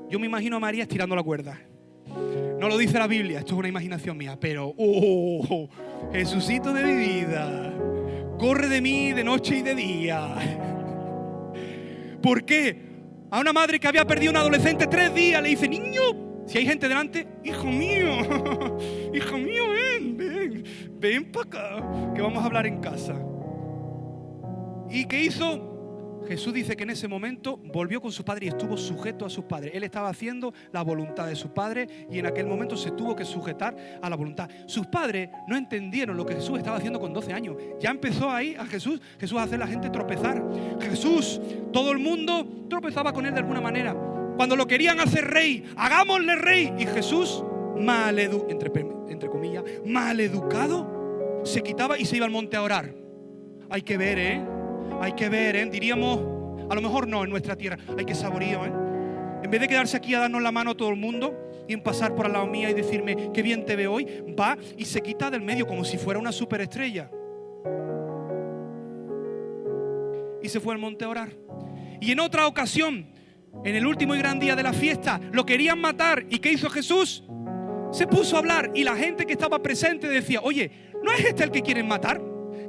yo me imagino a María estirando la cuerda. No lo dice la Biblia, esto es una imaginación mía, pero Jesucito de mi vida, corre de mí de noche y de día. ¿Por qué? A una madre que había perdido un adolescente 3 días le dice, niño, si hay gente delante, hijo mío, ven para acá, que vamos a hablar en casa. ¿Y qué hizo? Jesús dice que en ese momento volvió con su padre y estuvo sujeto a sus padres. Él estaba haciendo la voluntad de sus padres y en aquel momento se tuvo que sujetar a la voluntad. Sus padres no entendieron lo que Jesús estaba haciendo con 12 años. Ya empezó ahí a Jesús a hacer a la gente tropezar. Jesús, todo el mundo tropezaba con él de alguna manera. Cuando lo querían hacer rey, hagámosle rey. Y Jesús, entre comillas, maleducado, se quitaba y se iba al monte a orar. Hay que ver, diríamos, a lo mejor no en nuestra tierra, hay que saborear, En vez de quedarse aquí a darnos la mano a todo el mundo y en pasar por al lado mía y decirme qué bien te veo hoy, va y se quita del medio como si fuera una superestrella. Y se fue al monte a orar. Y en otra ocasión, en el último y gran día de la fiesta, lo querían matar. ¿Y qué hizo Jesús? Se puso a hablar y la gente que estaba presente decía, oye, ¿no es este el que quieren matar?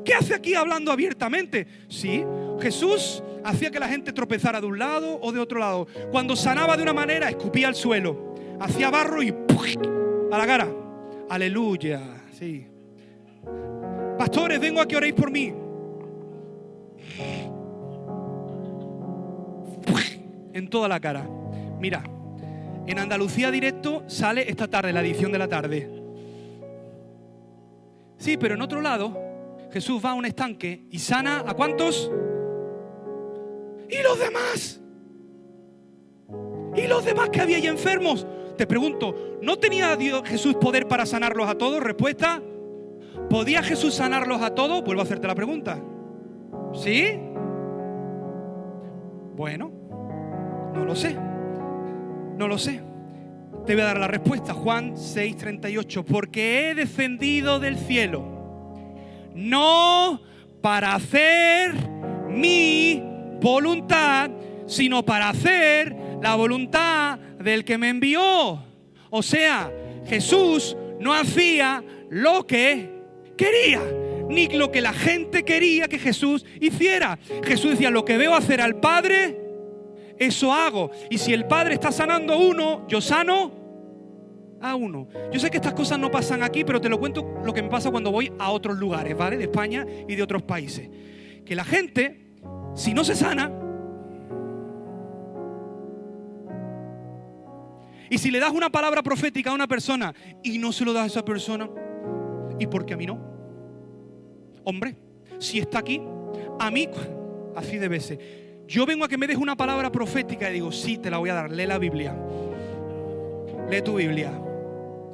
¿Qué hace aquí hablando abiertamente? Sí, Jesús hacía que la gente tropezara de un lado o de otro lado. Cuando sanaba de una manera, escupía al suelo. Hacía barro y ¡puf! A la cara. Aleluya, sí. Pastores, vengo a que oréis por mí. En toda la cara. Mira, en Andalucía Directo sale esta tarde, la edición de la tarde. Sí, pero en otro lado Jesús va a un estanque y sana ¿a cuántos? ¿Y los demás? ¿Y los demás que había ahí enfermos? Te pregunto, ¿no tenía Jesús poder para sanarlos a todos? Respuesta, ¿podía Jesús sanarlos a todos? Vuelvo a hacerte la pregunta. ¿Sí? Bueno, no lo sé. Te voy a dar la respuesta. Juan 6:38. Porque he descendido del cielo no para hacer mi voluntad, sino para hacer la voluntad del que me envió. O sea, Jesús no hacía lo que quería, ni lo que la gente quería que Jesús hiciera. Jesús decía, lo que veo hacer al Padre, eso hago. Y si el Padre está sanando a uno, yo sano a uno. Yo sé que estas cosas no pasan aquí, pero te lo cuento lo que me pasa cuando voy a otros lugares, ¿vale? De España y de otros países. Que la gente, si no se sana, y si le das una palabra profética a una persona y no se lo das a esa persona, ¿y por qué a mí no? Hombre, si está aquí, a mí, así debe ser. Yo vengo a que me des una palabra profética y digo, sí, te la voy a dar. Lee la Biblia. Lee tu Biblia.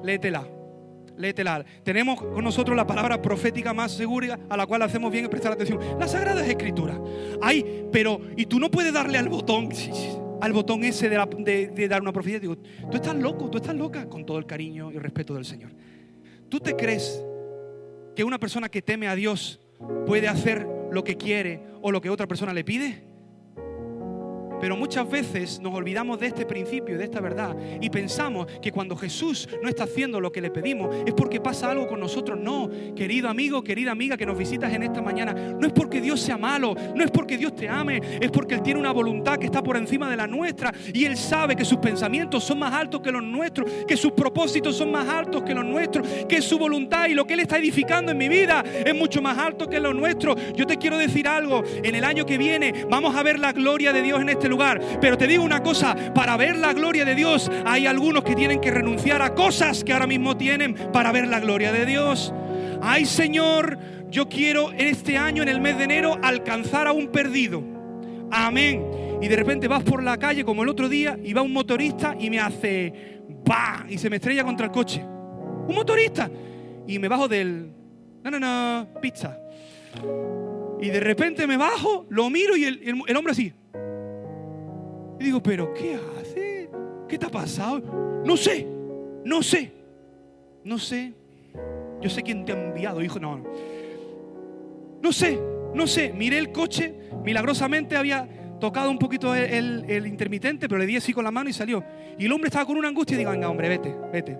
Léetela. léetela. Tenemos con nosotros la palabra profética más segura a la cual hacemos bien en prestar atención. Las Sagradas Escrituras. Ay, pero, y tú no puedes darle al botón ese de dar una profecía. Digo, tú estás loco, tú estás loca, con todo el cariño y el respeto del Señor. ¿Tú te crees que una persona que teme a Dios puede hacer lo que quiere o lo que otra persona le pide? Pero muchas veces nos olvidamos de este principio, de esta verdad, y pensamos que cuando Jesús no está haciendo lo que le pedimos es porque pasa algo con nosotros. No, querido amigo, querida amiga que nos visitas en esta mañana, no es porque Dios sea malo, no es porque Dios te ame, es porque Él tiene una voluntad que está por encima de la nuestra, y Él sabe que sus pensamientos son más altos que los nuestros, que sus propósitos son más altos que los nuestros, que su voluntad y lo que Él está edificando en mi vida es mucho más alto que lo nuestro. Yo te quiero decir algo, en el año que viene vamos a ver la gloria de Dios en este lugar, pero te digo una cosa, para ver la gloria de Dios hay algunos que tienen que renunciar a cosas que ahora mismo tienen para ver la gloria de Dios. Ay, Señor, yo quiero en este año, en el mes de enero, alcanzar a un perdido. Amén. Y de repente vas por la calle como el otro día y va un motorista y me hace ¡bah! Y se me estrella contra el coche. Un motorista. Y me bajo del pizza. Y de repente me bajo, lo miro y el hombre así. Y digo, ¿pero qué hace? ¿Qué te ha pasado? No sé. Yo sé quién te ha enviado, hijo. No sé. Miré el coche, milagrosamente había tocado un poquito el intermitente, pero le di así con la mano y salió. Y el hombre estaba con una angustia y digo, venga, hombre, vete,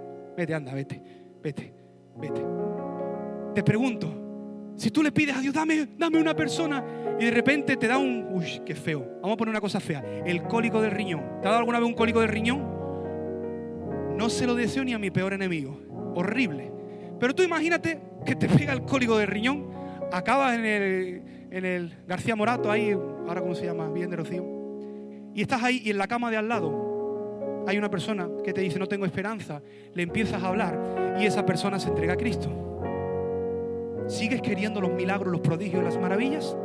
anda, vete. Te pregunto, si tú le pides a Dios, dame una persona, y de repente te da uy, qué feo. Vamos a poner una cosa fea. El cólico del riñón. ¿Te ha dado alguna vez un cólico del riñón? No se lo deseo ni a mi peor enemigo. Horrible. Pero tú imagínate que te pega el cólico del riñón, acabas en el García Morato, ahí, ahora cómo se llama, bien de Rocío, y estás ahí y en la cama de al lado hay una persona que te dice, no tengo esperanza. Le empiezas a hablar y esa persona se entrega a Cristo. ¿Sigues queriendo los milagros, los prodigios, las maravillas?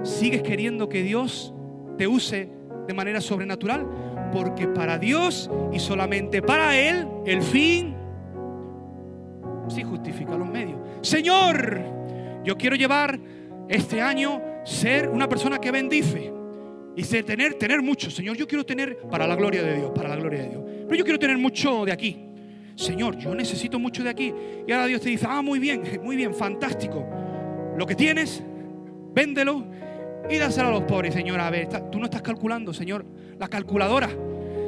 ¿Sigues queriendo que Dios te use de manera sobrenatural? Porque para Dios y solamente para Él, el fin sí justifica los medios. Señor, yo quiero llevar este año, ser una persona que bendice y tener mucho. Señor, yo quiero tener para la gloria de Dios, Pero yo quiero tener mucho de aquí. Señor, yo necesito mucho de aquí. Y ahora Dios te dice, muy bien, fantástico. Lo que tienes, véndelo y dáselo a los pobres. Señor, a ver, tú no estás calculando, Señor, la calculadora.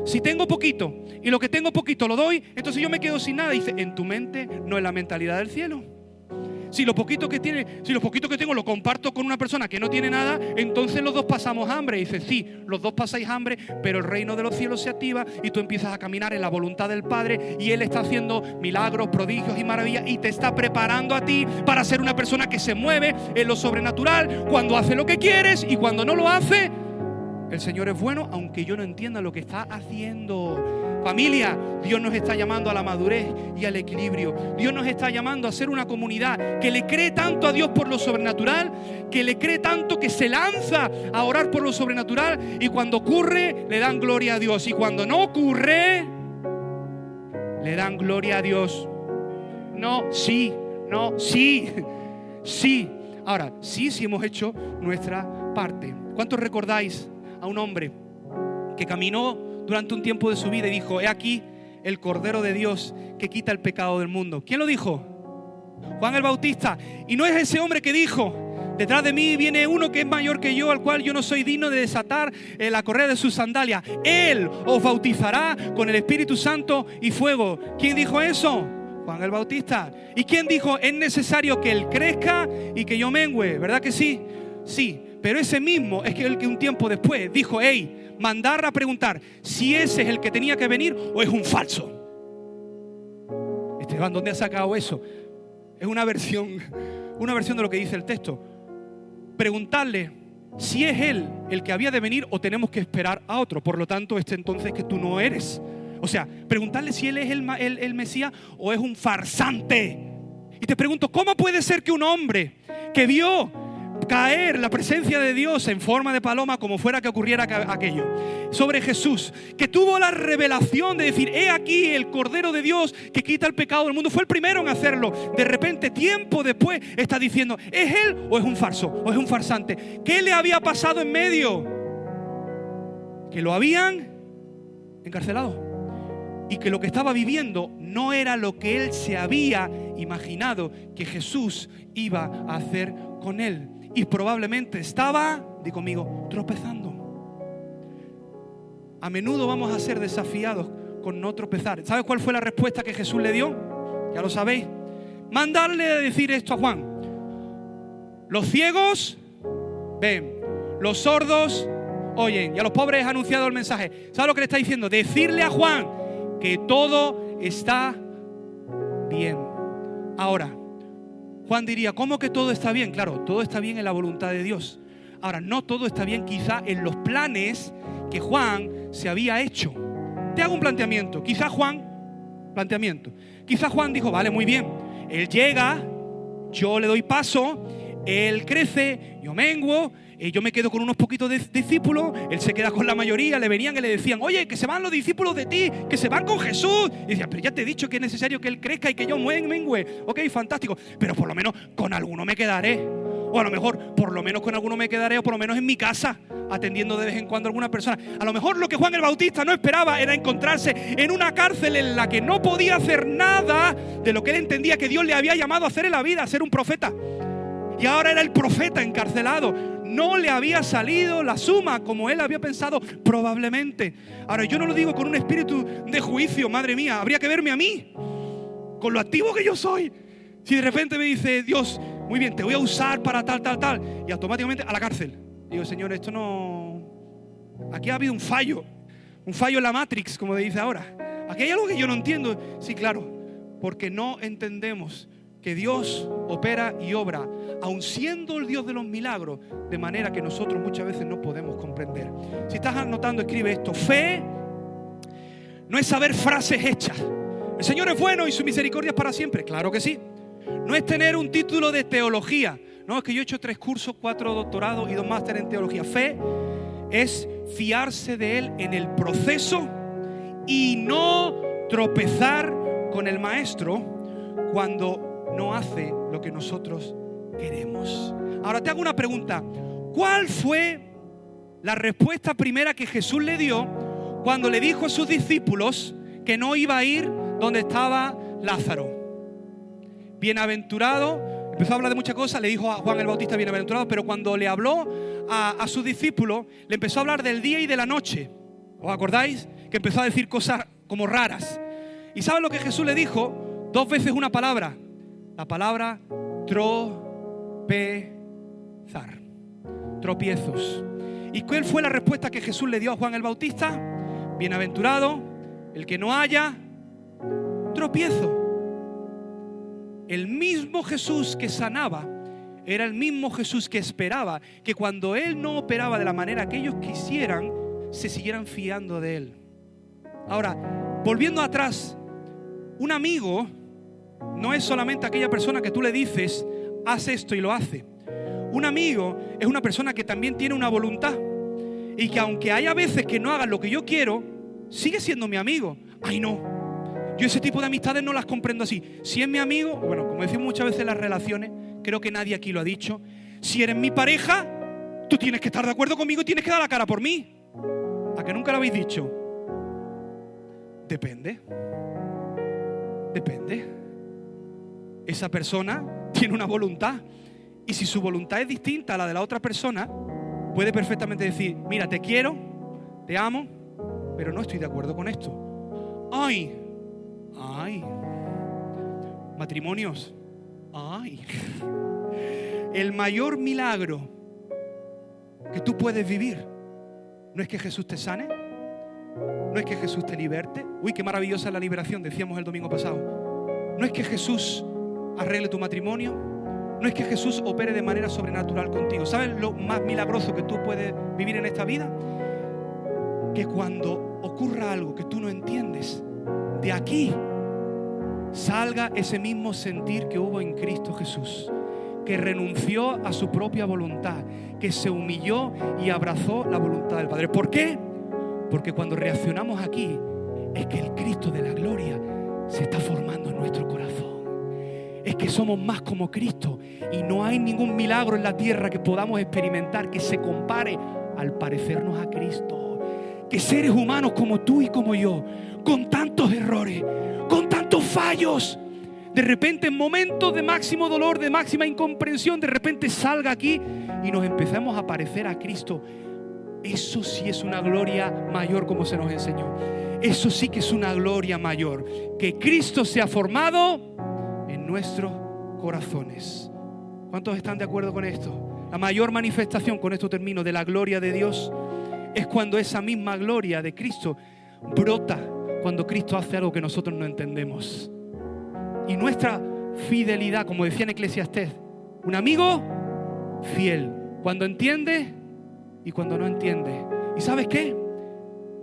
Si tengo poquito y lo que tengo poquito lo doy, entonces yo me quedo sin nada. Dice, en tu mente no es la mentalidad del cielo. Si lo poquito que tengo lo comparto con una persona que no tiene nada, entonces los dos pasamos hambre. Y dice, sí, los dos pasáis hambre, pero el reino de los cielos se activa y tú empiezas a caminar en la voluntad del Padre y Él está haciendo milagros, prodigios y maravillas y te está preparando a ti para ser una persona que se mueve en lo sobrenatural cuando hace lo que quieres, y cuando no lo hace, el Señor es bueno, aunque yo no entienda lo que está haciendo. Familia, Dios nos está llamando a la madurez y al equilibrio. Dios nos está llamando a ser una comunidad que le cree tanto a Dios por lo sobrenatural, que le cree tanto que se lanza a orar por lo sobrenatural, y cuando ocurre le dan gloria a Dios, y cuando no ocurre le dan gloria a Dios. Sí. Ahora, sí hemos hecho nuestra parte. ¿Cuántos recordáis a un hombre que caminó durante un tiempo de su vida y dijo, he aquí el Cordero de Dios que quita el pecado del mundo? ¿Quién lo dijo? Juan el Bautista. Y no es ese hombre que dijo, detrás de mí viene uno que es mayor que yo, al cual yo no soy digno de desatar la correa de sus sandalias. Él os bautizará con el Espíritu Santo y fuego. ¿Quién dijo eso? Juan el Bautista. ¿Y quién dijo, es necesario que Él crezca y que yo mengüe? ¿Verdad que sí? Sí. Pero ese mismo es el que un tiempo después dijo, mandar a preguntar si ese es el que tenía que venir o es un falso. Esteban, ¿dónde has sacado eso? Es una versión de lo que dice el texto. Preguntarle si es él el que había de venir o tenemos que esperar a otro. Por lo tanto, entonces que tú no eres. O sea, preguntarle si él es el Mesías o es un farsante. Y te pregunto, ¿cómo puede ser que un hombre que vio caer la presencia de Dios en forma de paloma, como fuera que ocurriera aquello, sobre Jesús, que tuvo la revelación de decir: he aquí el Cordero de Dios que quita el pecado del mundo. Fue el primero en hacerlo. De repente, tiempo después, está diciendo: ¿es él o es un falso? ¿O es un farsante? ¿Qué le había pasado en medio? Que lo habían encarcelado y que lo que estaba viviendo no era lo que él se había imaginado que Jesús iba a hacer con él. Y probablemente estaba, di conmigo, tropezando. A menudo vamos a ser desafiados con no tropezar. ¿Sabes cuál fue la respuesta que Jesús le dio? Ya lo sabéis. Mandarle a decir esto a Juan: los ciegos ven, los sordos oyen, y a los pobres ha anunciado el mensaje. ¿Sabes lo que le está diciendo? Decirle a Juan que todo está bien. Ahora, Juan diría: ¿cómo que todo está bien? Claro, todo está bien en la voluntad de Dios. Ahora, no todo está bien quizá en los planes que Juan se había hecho. Te hago un planteamiento. Quizá Juan dijo: vale, muy bien, él llega, yo le doy paso, él crece, yo menguo, yo me quedo con unos poquitos de discípulos, él se queda con la mayoría. Le venían y le decían: oye, que se van los discípulos de ti, que se van con Jesús. Y decía: pero ya te he dicho que es necesario que él crezca y que yo mengue. Ok, fantástico, pero por lo menos con alguno me quedaré. O a lo mejor, por lo menos con alguno me quedaré, o por lo menos en mi casa, atendiendo de vez en cuando a alguna persona. A lo mejor lo que Juan el Bautista no esperaba era encontrarse en una cárcel en la que no podía hacer nada de lo que él entendía que Dios le había llamado a hacer en la vida, a ser un profeta. Y ahora era el profeta encarcelado. No le había salido la suma como él había pensado, probablemente. Ahora, yo no lo digo con un espíritu de juicio, madre mía. Habría que verme a mí, con lo activo que yo soy. Si de repente me dice Dios: muy bien, te voy a usar para tal, y automáticamente a la cárcel. Digo: Señor, esto no... Aquí ha habido un fallo en la Matrix, como dice ahora. Aquí hay algo que yo no entiendo. Sí, claro, porque no entendemos que Dios opera y obra, aun siendo el Dios de los milagros, de manera que nosotros muchas veces no podemos comprender. Si estás anotando, escribe esto: fe no es saber frases hechas. El Señor es bueno y su misericordia es para siempre. Claro que sí. No es tener un título de teología. No, es que yo he hecho 3 cursos, 4 doctorados y 2 másteres en teología. Fe es fiarse de Él en el proceso y no tropezar con el Maestro cuando no hace lo que nosotros queremos. Ahora te hago una pregunta: ¿cuál fue la respuesta primera que Jesús le dio cuando le dijo a sus discípulos que no iba a ir donde estaba Lázaro? Bienaventurado. Empezó a hablar de muchas cosas, le dijo a Juan el Bautista bienaventurado, pero cuando le habló a sus discípulos, le empezó a hablar del día y de la noche. ¿Os acordáis? Que empezó a decir cosas como raras. ¿Y saben lo que Jesús le dijo? 2 veces una palabra. La palabra tropezar. Tropiezos. ¿Y cuál fue la respuesta que Jesús le dio a Juan el Bautista? Bienaventurado el que no haya tropiezo. El mismo Jesús que sanaba era el mismo Jesús que esperaba que cuando Él no operaba de la manera que ellos quisieran, se siguieran fiando de Él. Ahora, volviendo atrás, un amigo no es solamente aquella persona que tú le dices: haz esto y lo hace. Un amigo es una persona que también tiene una voluntad y que aunque haya veces que no hagan lo que yo quiero, sigue siendo mi amigo. Ay, no. Yo ese tipo de amistades no las comprendo así. Si es mi amigo, bueno, como decimos muchas veces en las relaciones, creo que nadie aquí lo ha dicho: si eres mi pareja, tú tienes que estar de acuerdo conmigo y tienes que dar la cara por mí. ¿A que nunca lo habéis dicho? Depende. Esa persona tiene una voluntad, y si su voluntad es distinta a la de la otra persona, puede perfectamente decir: mira, te quiero, te amo, pero no estoy de acuerdo con esto. Ay, matrimonios, el mayor milagro que tú puedes vivir no es que Jesús te sane, no es que Jesús te liberte. Uy, qué maravillosa es la liberación, decíamos el domingo pasado. No es que Jesús arregle tu matrimonio, no es que Jesús opere de manera sobrenatural contigo. ¿Sabes lo más milagroso que tú puedes vivir en esta vida? Que cuando ocurra algo que tú no entiendes, de aquí salga ese mismo sentir que hubo en Cristo Jesús, que renunció a su propia voluntad, que se humilló y abrazó la voluntad del Padre. ¿Por qué? Porque cuando reaccionamos aquí, es que el Cristo de la gloria se está formando en nuestro corazón. Es que somos más como Cristo y no hay ningún milagro en la tierra que podamos experimentar que se compare al parecernos a Cristo. Que seres humanos como tú y como yo, con tantos errores, con tantos fallos, de repente en momentos de máximo dolor, de máxima incomprensión, de repente salga aquí y nos empezamos a parecer a Cristo. Eso sí es una gloria mayor, como se nos enseñó. Eso sí que es una gloria mayor, que Cristo se ha formado en nuestros corazones. ¿Cuántos están de acuerdo con esto? La mayor manifestación, con esto termino, de la gloria de Dios es cuando esa misma gloria de Cristo brota cuando Cristo hace algo que nosotros no entendemos. Y nuestra fidelidad, como decía en Eclesiastés, un amigo fiel, cuando entiende y cuando no entiende. ¿Y sabes qué?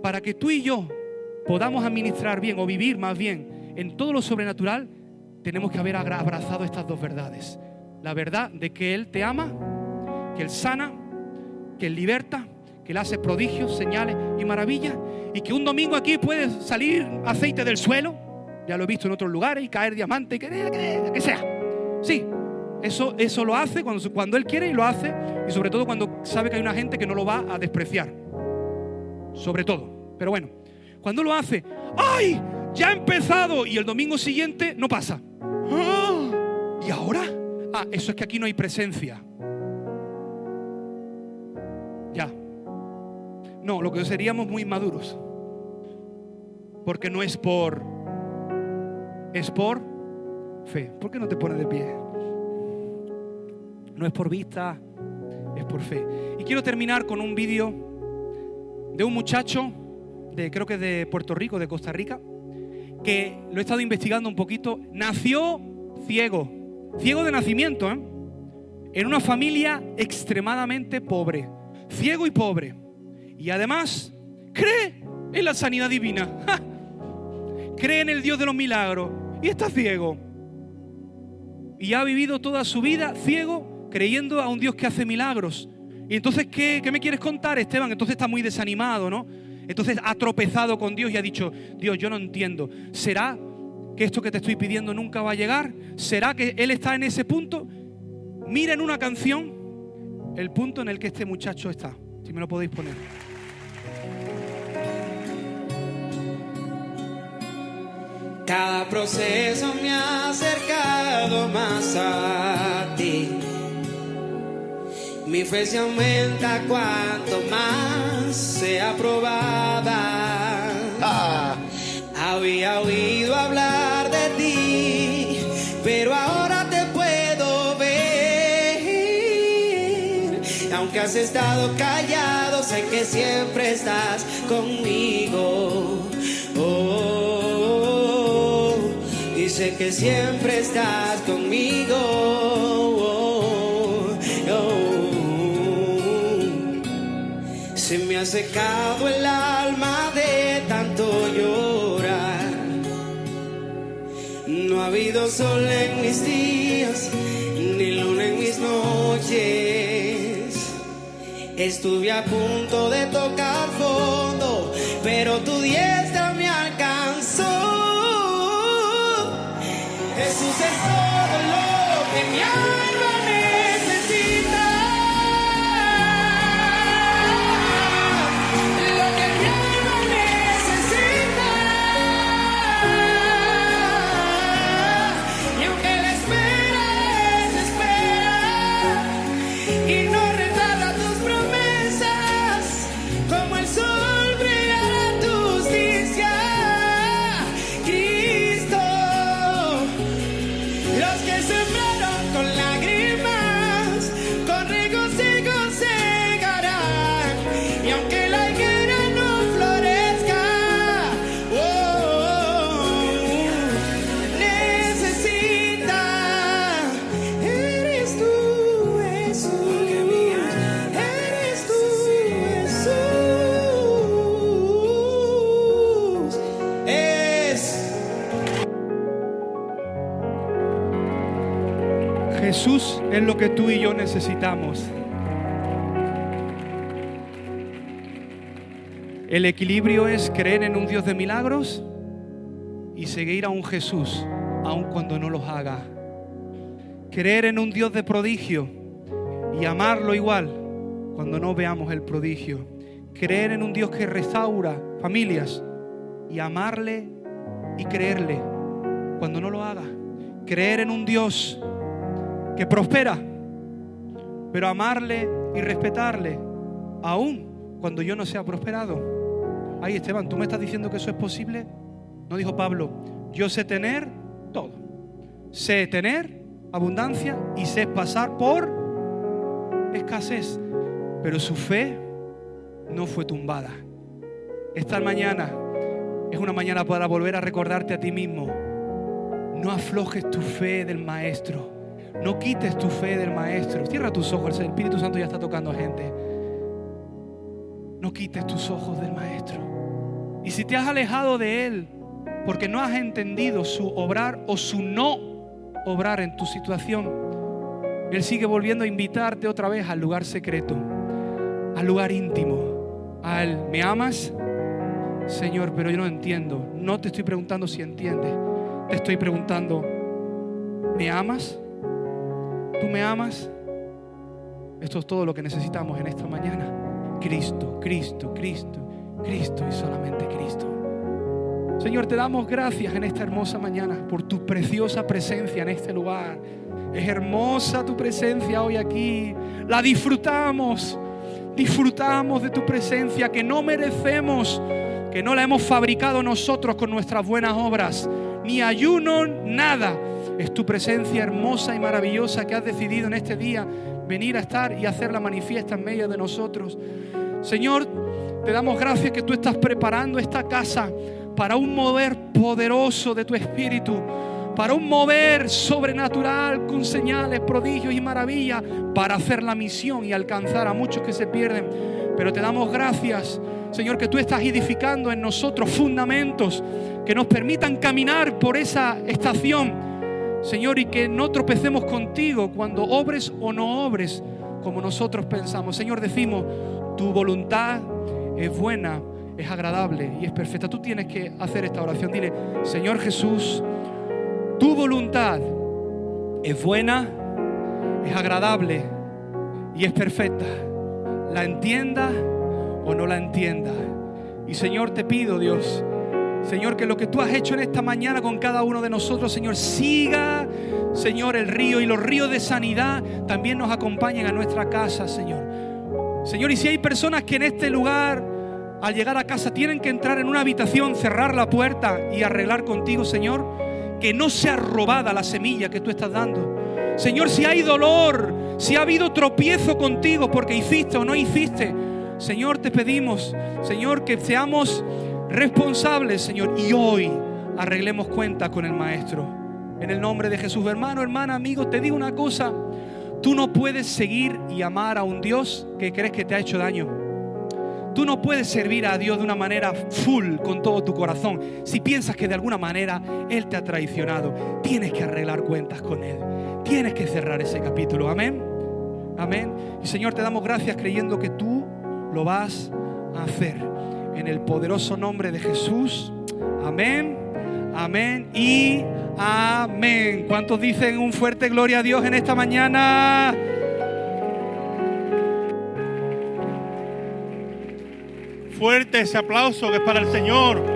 Para que tú y yo podamos administrar bien o vivir más bien en todo lo sobrenatural, tenemos que haber abrazado estas dos verdades. La verdad de que Él te ama, que Él sana, que Él liberta, que Él hace prodigios, señales y maravillas, y que un domingo aquí puede salir aceite del suelo, ya lo he visto en otros lugares, y caer diamante, que sea. Sí, eso lo hace cuando Él quiere, y lo hace, y sobre todo cuando sabe que hay una gente que no lo va a despreciar. Sobre todo. Pero bueno, cuando lo hace, ¡ay! Ya ha empezado, y el domingo siguiente no pasa. ¡Ah! ¿Y ahora? Ah, eso es que aquí no hay presencia. Ya. No, lo que seríamos muy maduros. Porque no es por fe. ¿Por qué no te pones de pie? No es por vista, es por fe. Y quiero terminar con un vídeo de un muchacho, creo que de Puerto Rico, de Costa Rica, que lo he estado investigando un poquito. Nació ciego de nacimiento, en una familia extremadamente pobre, ciego y pobre. Y además cree en la sanidad divina. ¡Ja! Cree en el Dios de los milagros y está ciego. Y ha vivido toda su vida ciego, creyendo a un Dios que hace milagros. Y entonces, ¿qué me quieres contar, Esteban? Entonces está muy desanimado, ¿no? Entonces ha tropezado con Dios y ha dicho: Dios, yo no entiendo. ¿Será que esto que te estoy pidiendo nunca va a llegar? ¿Será que Él está en ese punto? Mira en una canción el punto en el que este muchacho está. Si me lo podéis poner. Cada proceso me ha acercado más a ti. Mi fe se aumenta cuanto más sea probada. Había oído hablar de ti, pero ahora te puedo ver. Aunque has estado callado, sé que siempre estás conmigo. Y sé que siempre estás conmigo. Se me ha secado el alma de tanto llorar. No ha habido sol en mis días, ni luna en mis noches. Estuve a punto de tocar fondo, pero tu diestra me alcanzó. Jesús es todo lo que mi alma necesita. Lo que mi alma necesita. Y aunque la espera es espera, y no retarda tus promesas, como el sol brillará tus días. Jesús es lo que tú y yo necesitamos. El equilibrio es creer en un Dios de milagros y seguir a un Jesús aun cuando no los haga. Creer en un Dios de prodigio y amarlo igual cuando no veamos el prodigio. Creer en un Dios que restaura familias y amarle y creerle cuando no lo haga. Creer en un Dios que prospera, pero amarle y respetarle aún cuando yo no sea prosperado. Ay, Esteban, ¿tú me estás diciendo que eso es posible? No dijo Pablo, yo sé tener todo. Sé tener abundancia y sé pasar por escasez. Pero su fe no fue tumbada. Esta mañana es una mañana para volver a recordarte a ti mismo. No aflojes tu fe del Maestro. No quites tu fe del Maestro. Cierra tus ojos, el Espíritu Santo ya está tocando a gente. No quites tus ojos del Maestro. Y si te has alejado de Él porque no has entendido su obrar o su no obrar en tu situación, Él sigue volviendo a invitarte otra vez al lugar secreto, al lugar íntimo, al ¿me amas? Señor, pero yo no entiendo. No te estoy preguntando si entiendes. Te estoy preguntando, ¿me amas? ¿Tú me amas? Esto es todo lo que necesitamos en esta mañana. Cristo, Cristo, Cristo, Cristo y solamente Cristo. Señor, te damos gracias en esta hermosa mañana por tu preciosa presencia en este lugar. Es hermosa tu presencia hoy aquí. La disfrutamos. Disfrutamos de tu presencia que no merecemos, que no la hemos fabricado nosotros con nuestras buenas obras, ni ayuno, nada. Es tu presencia hermosa y maravillosa que has decidido en este día venir a estar y hacerla manifiesta en medio de nosotros. Señor, te damos gracias que tú estás preparando esta casa para un mover poderoso de tu Espíritu, para un mover sobrenatural con señales, prodigios y maravillas, para hacer la misión y alcanzar a muchos que se pierden. Pero te damos gracias, Señor, que tú estás edificando en nosotros fundamentos que nos permitan caminar por esa estación, Señor, y que no tropecemos contigo cuando obres o no obres como nosotros pensamos. Señor, decimos, tu voluntad es buena, es agradable y es perfecta. Tú tienes que hacer esta oración. Dile, Señor Jesús, tu voluntad es buena, es agradable y es perfecta. La entienda o no la entienda. Y Señor, te pido, Dios, Señor, que lo que tú has hecho en esta mañana con cada uno de nosotros, Señor, siga, Señor, el río, y los ríos de sanidad también nos acompañen a nuestra casa, Señor. Señor, y si hay personas que en este lugar, al llegar a casa, tienen que entrar en una habitación, cerrar la puerta y arreglar contigo, Señor, que no sea robada la semilla que tú estás dando. Señor, si hay dolor, si ha habido tropiezo contigo porque hiciste o no hiciste, Señor, te pedimos, Señor, que seamos responsables, Señor, y hoy arreglemos cuentas con el Maestro. En el nombre de Jesús. Hermano, hermana, amigo, te digo una cosa. Tú no puedes seguir y amar a un Dios que crees que te ha hecho daño. Tú no puedes servir a Dios de una manera full con todo tu corazón si piensas que de alguna manera Él te ha traicionado. Tienes que arreglar cuentas con Él. Tienes que cerrar ese capítulo. Amén. Amén. Y Señor, te damos gracias creyendo que tú lo vas a hacer. En el poderoso nombre de Jesús. Amén. Amén y amén. ¿Cuántos dicen un fuerte gloria a Dios en esta mañana? Fuerte ese aplauso que es para el Señor.